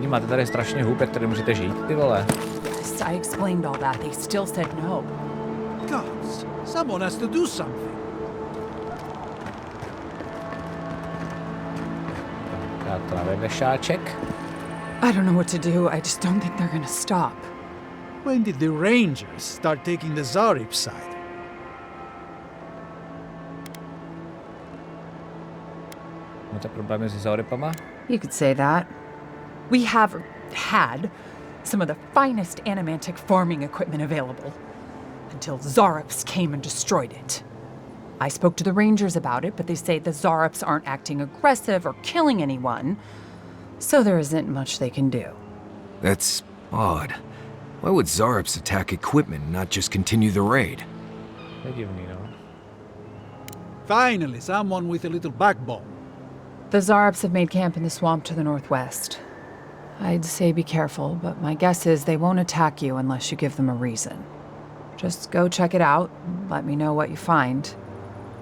Máte tady strašně hub, jak tady můžete žít, ty vole. Yes, I explained all that. They still said no. Gods, someone has to do something. Já to navede šáček. I don't know what to do. I just don't think they're gonna stop. When did the Rangers start taking the Zarip side? Máte problémy se Zaripama? You could say that. We have had some of the finest animantic farming equipment available until Zarops came and destroyed it. I spoke to the Rangers about it, but they say the Zarops aren't acting aggressive or killing anyone, so there isn't much they can do. That's odd. Why would Zarops attack equipment and not just continue the raid? Finally, someone with a little backbone. The Zarops have made camp in the swamp to the northwest. I'd say be careful, but my guess is they won't attack you unless you give them a reason. Just go check it out, let me know what you find.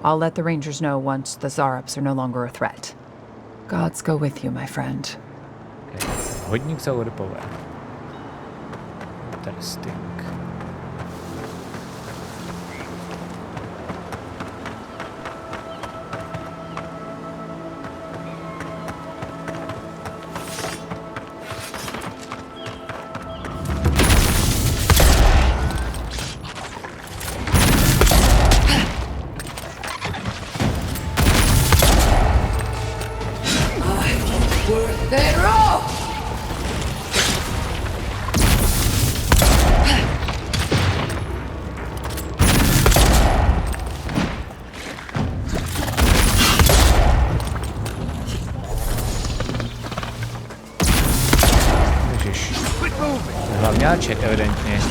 I'll let the Rangers know once the Zarops are no longer a threat. Gods go with you, my friend. Okay. Hodník Zauripové. Interesting. Hlavňáček, evidentně.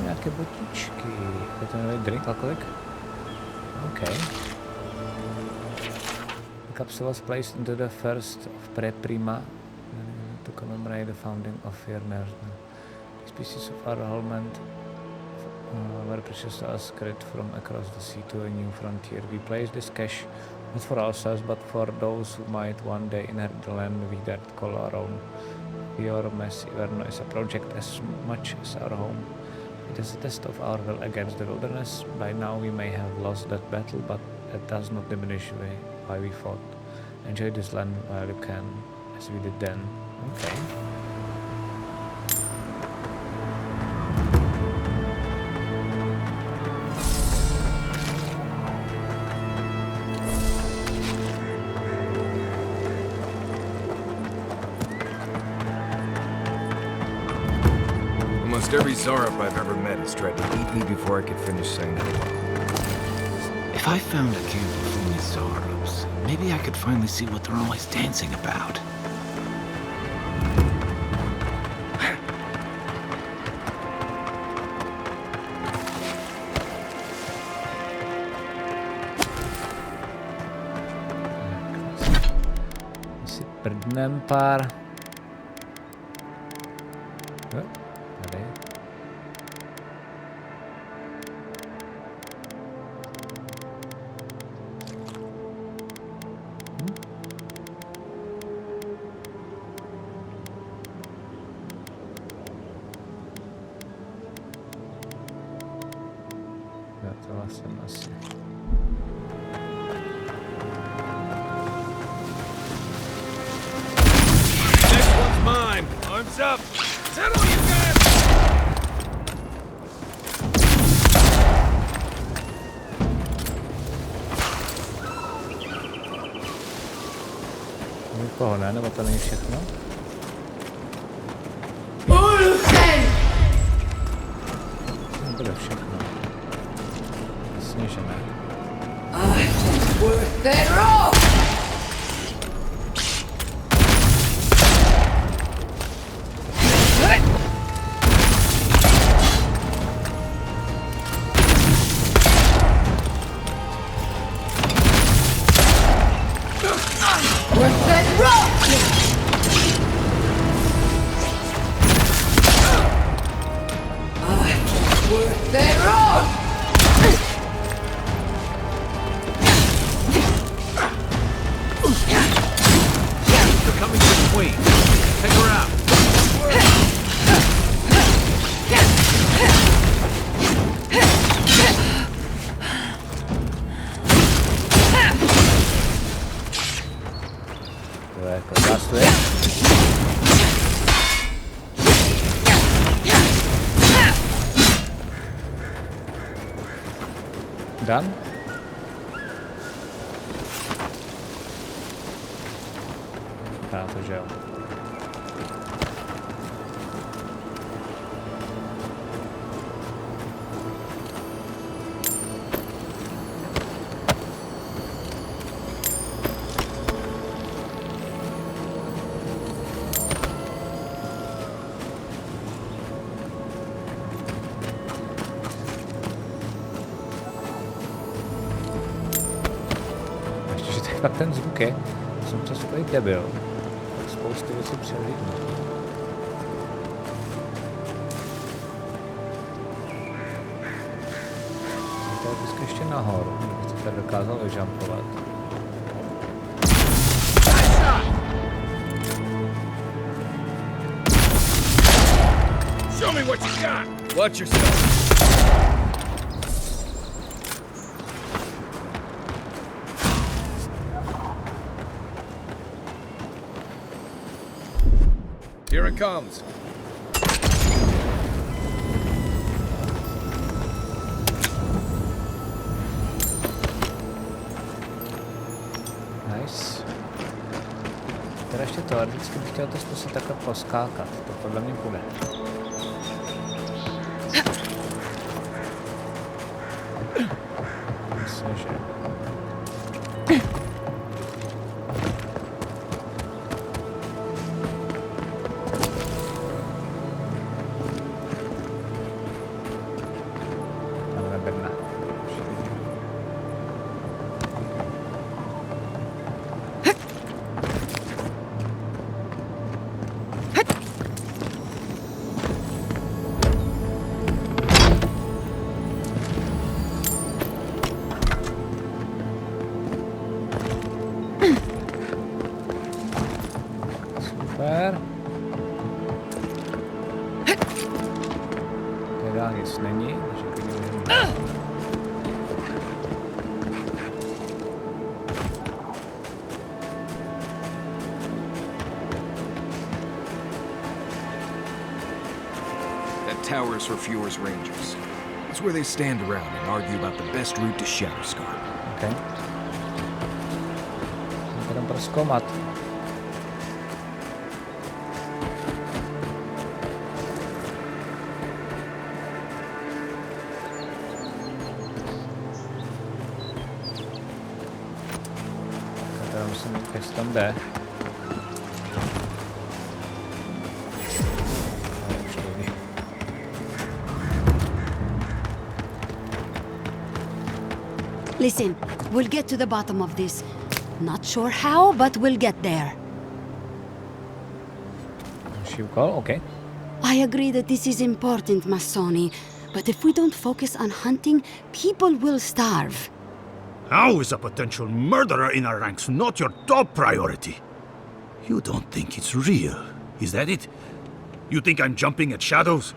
Nějaké botičky. Je to nový drink, alkoholik? Okay. The capsule was placed into the first of Pre-Prima to commemorate the founding of Jednorázová. These pieces of our helmet were precious to us, carried from across the sea to a new frontier. We placed this cache not for ourselves, but for those who might one day inherit the land we dared call our own. Your mezi is a project as much as our home. It is a test of our will against the wilderness. By now we may have lost that battle, but that does not diminish why we fought. Enjoy this land while you can, as we did then. Okay. Almost every Zarop I've ever met has tried to eat me before I could finish saying hello. If If I found a candle from the Zarovs, maybe I could finally see what they're always dancing about. Si prdnem pár. Jo, tady. Jsem asi. Next one's mine. Arms up. Settle you guys. Nikoho ne, nebo to není všechno? Nebude všechno. Jasně, že ne. Done? Vypadá to, že jo. Tak ten zvuk je, jsem to takový debil, tak spoustu věcí přehlídnu. To je vždycky ještě nahoru, kdybych to tady dokázal vyžampovat. Show me what you got. Watch yourself. Here it comes. Nice. Teda ještě teoreticky bych chtěl to zkusit takhle poskákat. To podle mě půjde. Myslím, že... Super. Teda nic není, takže That tower is for Fjord's Rangers. It's where they stand around and argue about the best route to Shatterscarp. Okay. Budeme prozkoumat. musím jít, jak se tam jde. Listen, we'll get to the bottom of this. Not sure how, but we'll get there. She call? Okay. I agree that this is important, Masoni. But if we don't focus on hunting, people will starve. How is a potential murderer in our ranks not your top priority? You don't think it's real, is that it? You think I'm jumping at shadows?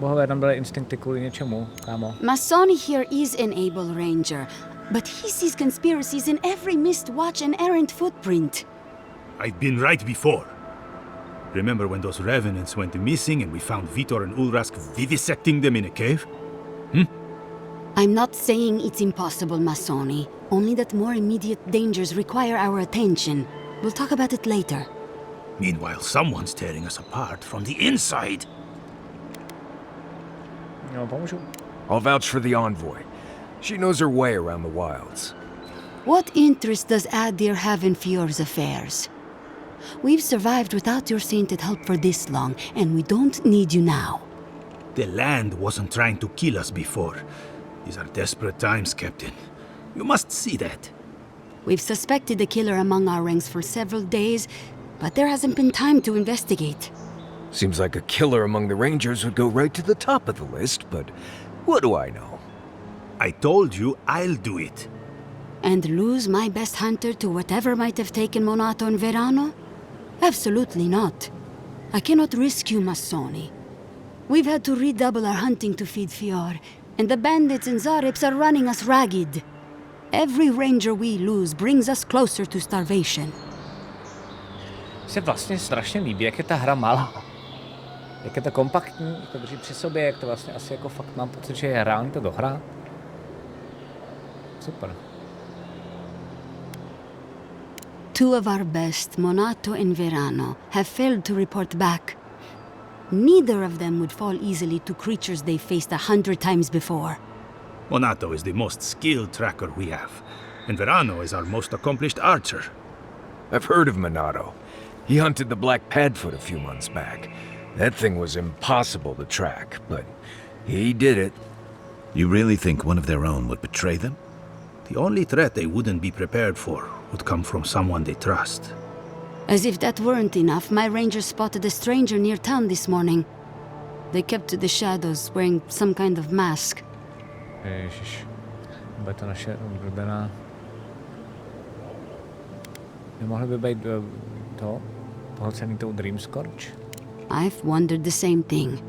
Bohové nám dali instinkty kvůli něčemu, kámo. Masoni here is an able ranger, but he sees conspiracies in every missed watch and errant footprint. I've been right before. Remember when those revenants went missing and we found Vitor and Ulrask vivisecting them in a cave? I'm not saying it's impossible, Masoni. Only that more immediate dangers require our attention. We'll talk about it later. Meanwhile, someone's tearing us apart from the inside. I'll vouch for the envoy. She knows her way around the wilds. What interest does Adir have in Fior's affairs? We've survived without your sainted help for this long, and we don't need you now. The land wasn't trying to kill us before. These are desperate times, Captain. You must see that. We've suspected the killer among our ranks for several days, but there hasn't been time to investigate. Seems like a killer among the Rangers would go right to the top of the list, but what do I know? I told you I'll do it. And lose my best hunter to whatever might have taken Monato and Verano? Absolutely not. I cannot risk you, Masoni. We've had to redouble our hunting to feed Fior, and the bandits and Zarips are running us ragged. Every ranger we lose brings us closer to starvation. Se vlastně strašně líbí, jak je ta hra malá. Jak je to kompaktní, jak to drží při sobě, jak to vlastně asi jako fakt mám pocit, že je reálně to dohrát. Super. Two of our best, Monato and Verano, have failed to report back. Neither of them would fall easily to creatures they faced 100 times before. Monato is the most skilled tracker we have, and Verano is our most accomplished archer. I've heard of Monato. He hunted the Black Padfoot a few months back. That thing was impossible to track, but he did it. You really think one of their own would betray them? The only threat they wouldn't be prepared for would come from someone they trust. As if that weren't enough, my rangers spotted a stranger near town this morning. They kept to the shadows, wearing some kind of mask. Ježiš. Bude to naše oblíbená. Nemohli by být to pohlcený tou Dream Scorch? I've wondered the same thing.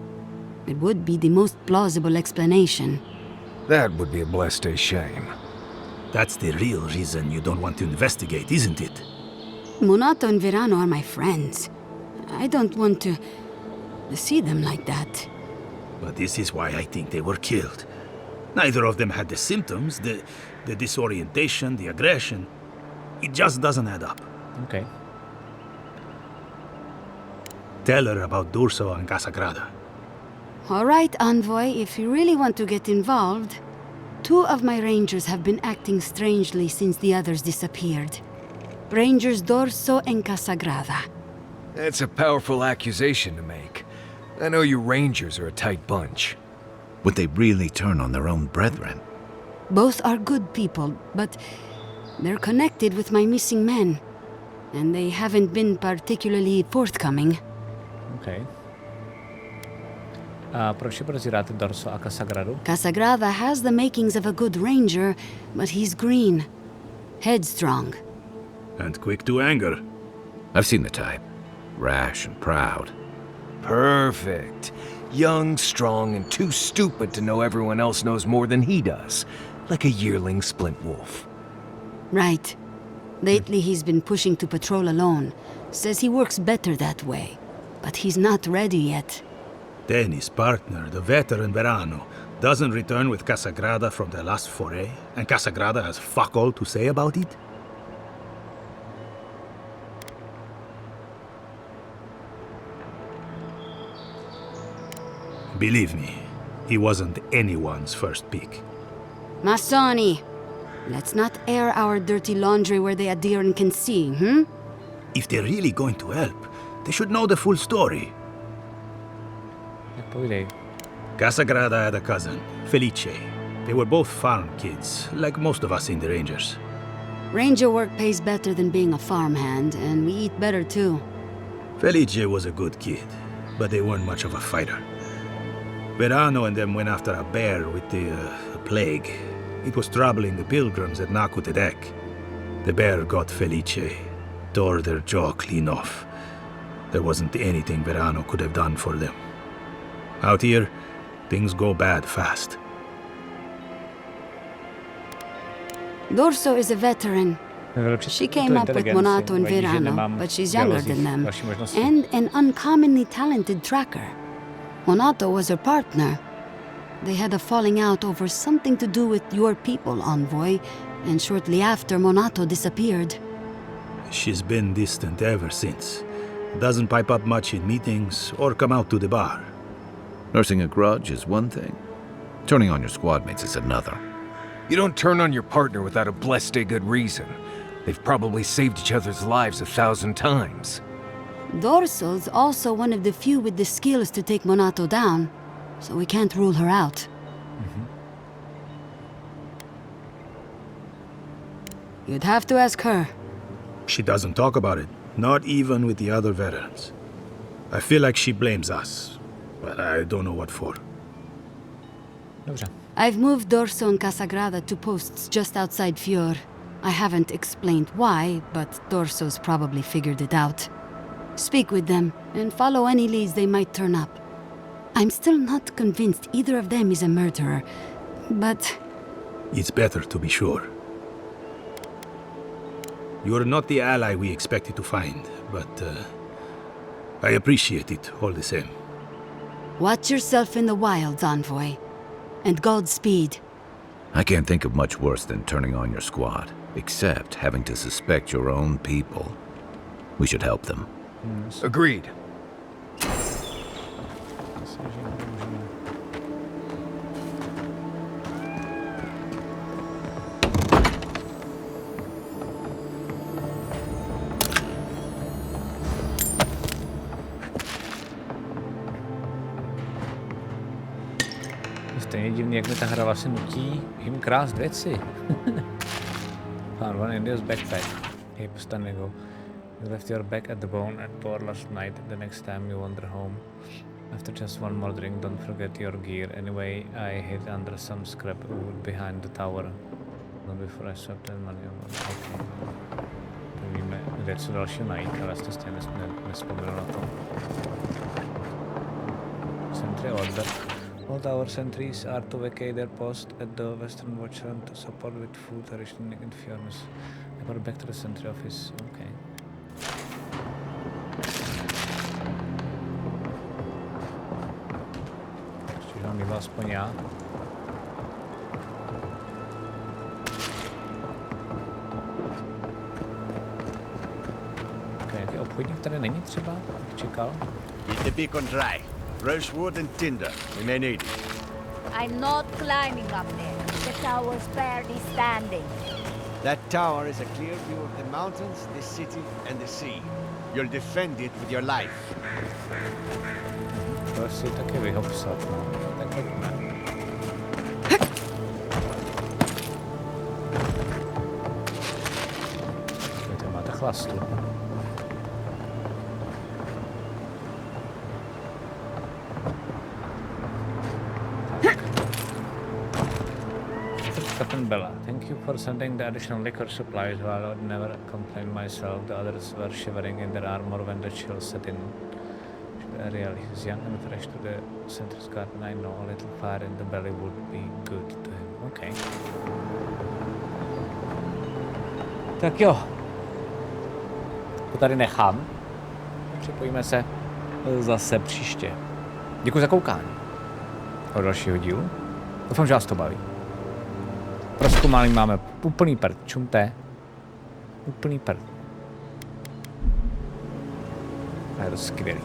It would be the most plausible explanation. That would be a blessed shame. That's the real reason you don't want to investigate, isn't it? Monato and Verano are my friends. I don't want to see them like that. But this is why I think they were killed. Neither of them had the symptoms, the disorientation, the aggression. It just doesn't add up. Okay. Tell her about Durso and Casagrada. All right, Envoy, if you really want to get involved. Two of my rangers have been acting strangely since the others disappeared. Rangers Dorso and Casagrada. That's a powerful accusation to make. I know you Rangers are a tight bunch. Would they really turn on their own brethren? Both are good people, but they're connected with my missing men. And they haven't been particularly forthcoming. Okay. Proč prozíráte Dorso a Casagradu? Casagrada has the makings of a good ranger, but he's green. Headstrong. And quick to anger. I've seen the type. Rash and proud. Perfect. Young, strong, and too stupid to know everyone else knows more than he does. Like a yearling splint wolf. Right. Lately he's been pushing to patrol alone. Says he works better that way. But he's not ready yet. Then his partner, the veteran Verano, doesn't return with Casagrada from their last foray, and Casagrada has fuck all to say about it? Believe me, he wasn't anyone's first pick. Masoni, let's not air our dirty laundry where the Adiran can see, hmm? If they're really going to help, they should know the full story. Povídej. Casagrada had a cousin, Felice. They were both farm kids, like most of us in the Rangers. Ranger work pays better than being a farmhand, and we eat better too. Felice was a good kid, but they weren't much of a fighter. Verano and them went after a bear with the plague. It was troubling the pilgrims at Nakutedek. The bear got Felice, tore their jaw clean off. There wasn't anything Verano could have done for them. Out here, things go bad fast. Dorso is a veteran. She came up with Monato and Verano, but she's younger than them, and an uncommonly talented tracker. Monato was her partner. They had a falling out over something to do with your people, Envoy, and shortly after, Monato disappeared. She's been distant ever since. Doesn't pipe up much in meetings or come out to the bar. Nursing a grudge is one thing. Turning on your squad mates is another. You don't turn on your partner without a blessed good reason. They've probably saved each other's lives 1,000 times. Dorso's also one of the few with the skills to take Monato down, so we can't rule her out. You'd have to ask her. She doesn't talk about it, not even with the other veterans. I feel like she blames us, but I don't know what for. I've moved Dorso and Casagrada to posts just outside Fior. I haven't explained why, but Dorso's probably figured it out. Speak with them, and follow any leads they might turn up. I'm still not convinced either of them is a murderer, but... It's better to be sure. You're not the ally we expected to find, but I appreciate it all the same. Watch yourself in the wilds, Envoy. And Godspeed. I can't think of much worse than turning on your squad, except having to suspect your own people. We should help them. Agreed. Stejně divný, jak mi ta hra vlastně nutí jim krást věci. Found one in this backpack. Hey, Postanigo. You left your bag at the bone at bar last night. The next time you wander home, after just one more drink, don't forget your gear. Anyway, I hid under some scrap wood behind the tower. Not before I swept the money over. Okay. Víme, kde co dalšího najít, ale vlastně stejně nespomněl na to. Sentry order. All tower sentries are to vacate their post at the western watchtower to support with food rationing and furnace. Report back to the sentry office. Okay. Ještě mám jídlo aspoň já. Okay, jaký obchodník tady není třeba? Jak čekal? Keep the beacon dry. Rosewood and tinder. We may need it. I'm not climbing up there. The tower's barely standing. That tower is a clear view of the mountains, the city, and the sea. You'll defend it with your life. To si taky vyhopsat, no. Tak pojďme. Tady máte chlastu. Captain Bella, thank you for sending the additional liquor supplies. While I would never complain myself, the others were shivering in their armor when the chill set in. Ariel, he's young and fresh to the center's garden. I know a little fire in the belly would be good to him. Okay. Tak jo. To tady nechám. Připojíme se zase příště. Děkuji za koukání. O dalšího dílu. Doufám, že vás to baví. Prozkoumání máme úplný prd. Čumte. Úplný prd. A je to skvělý.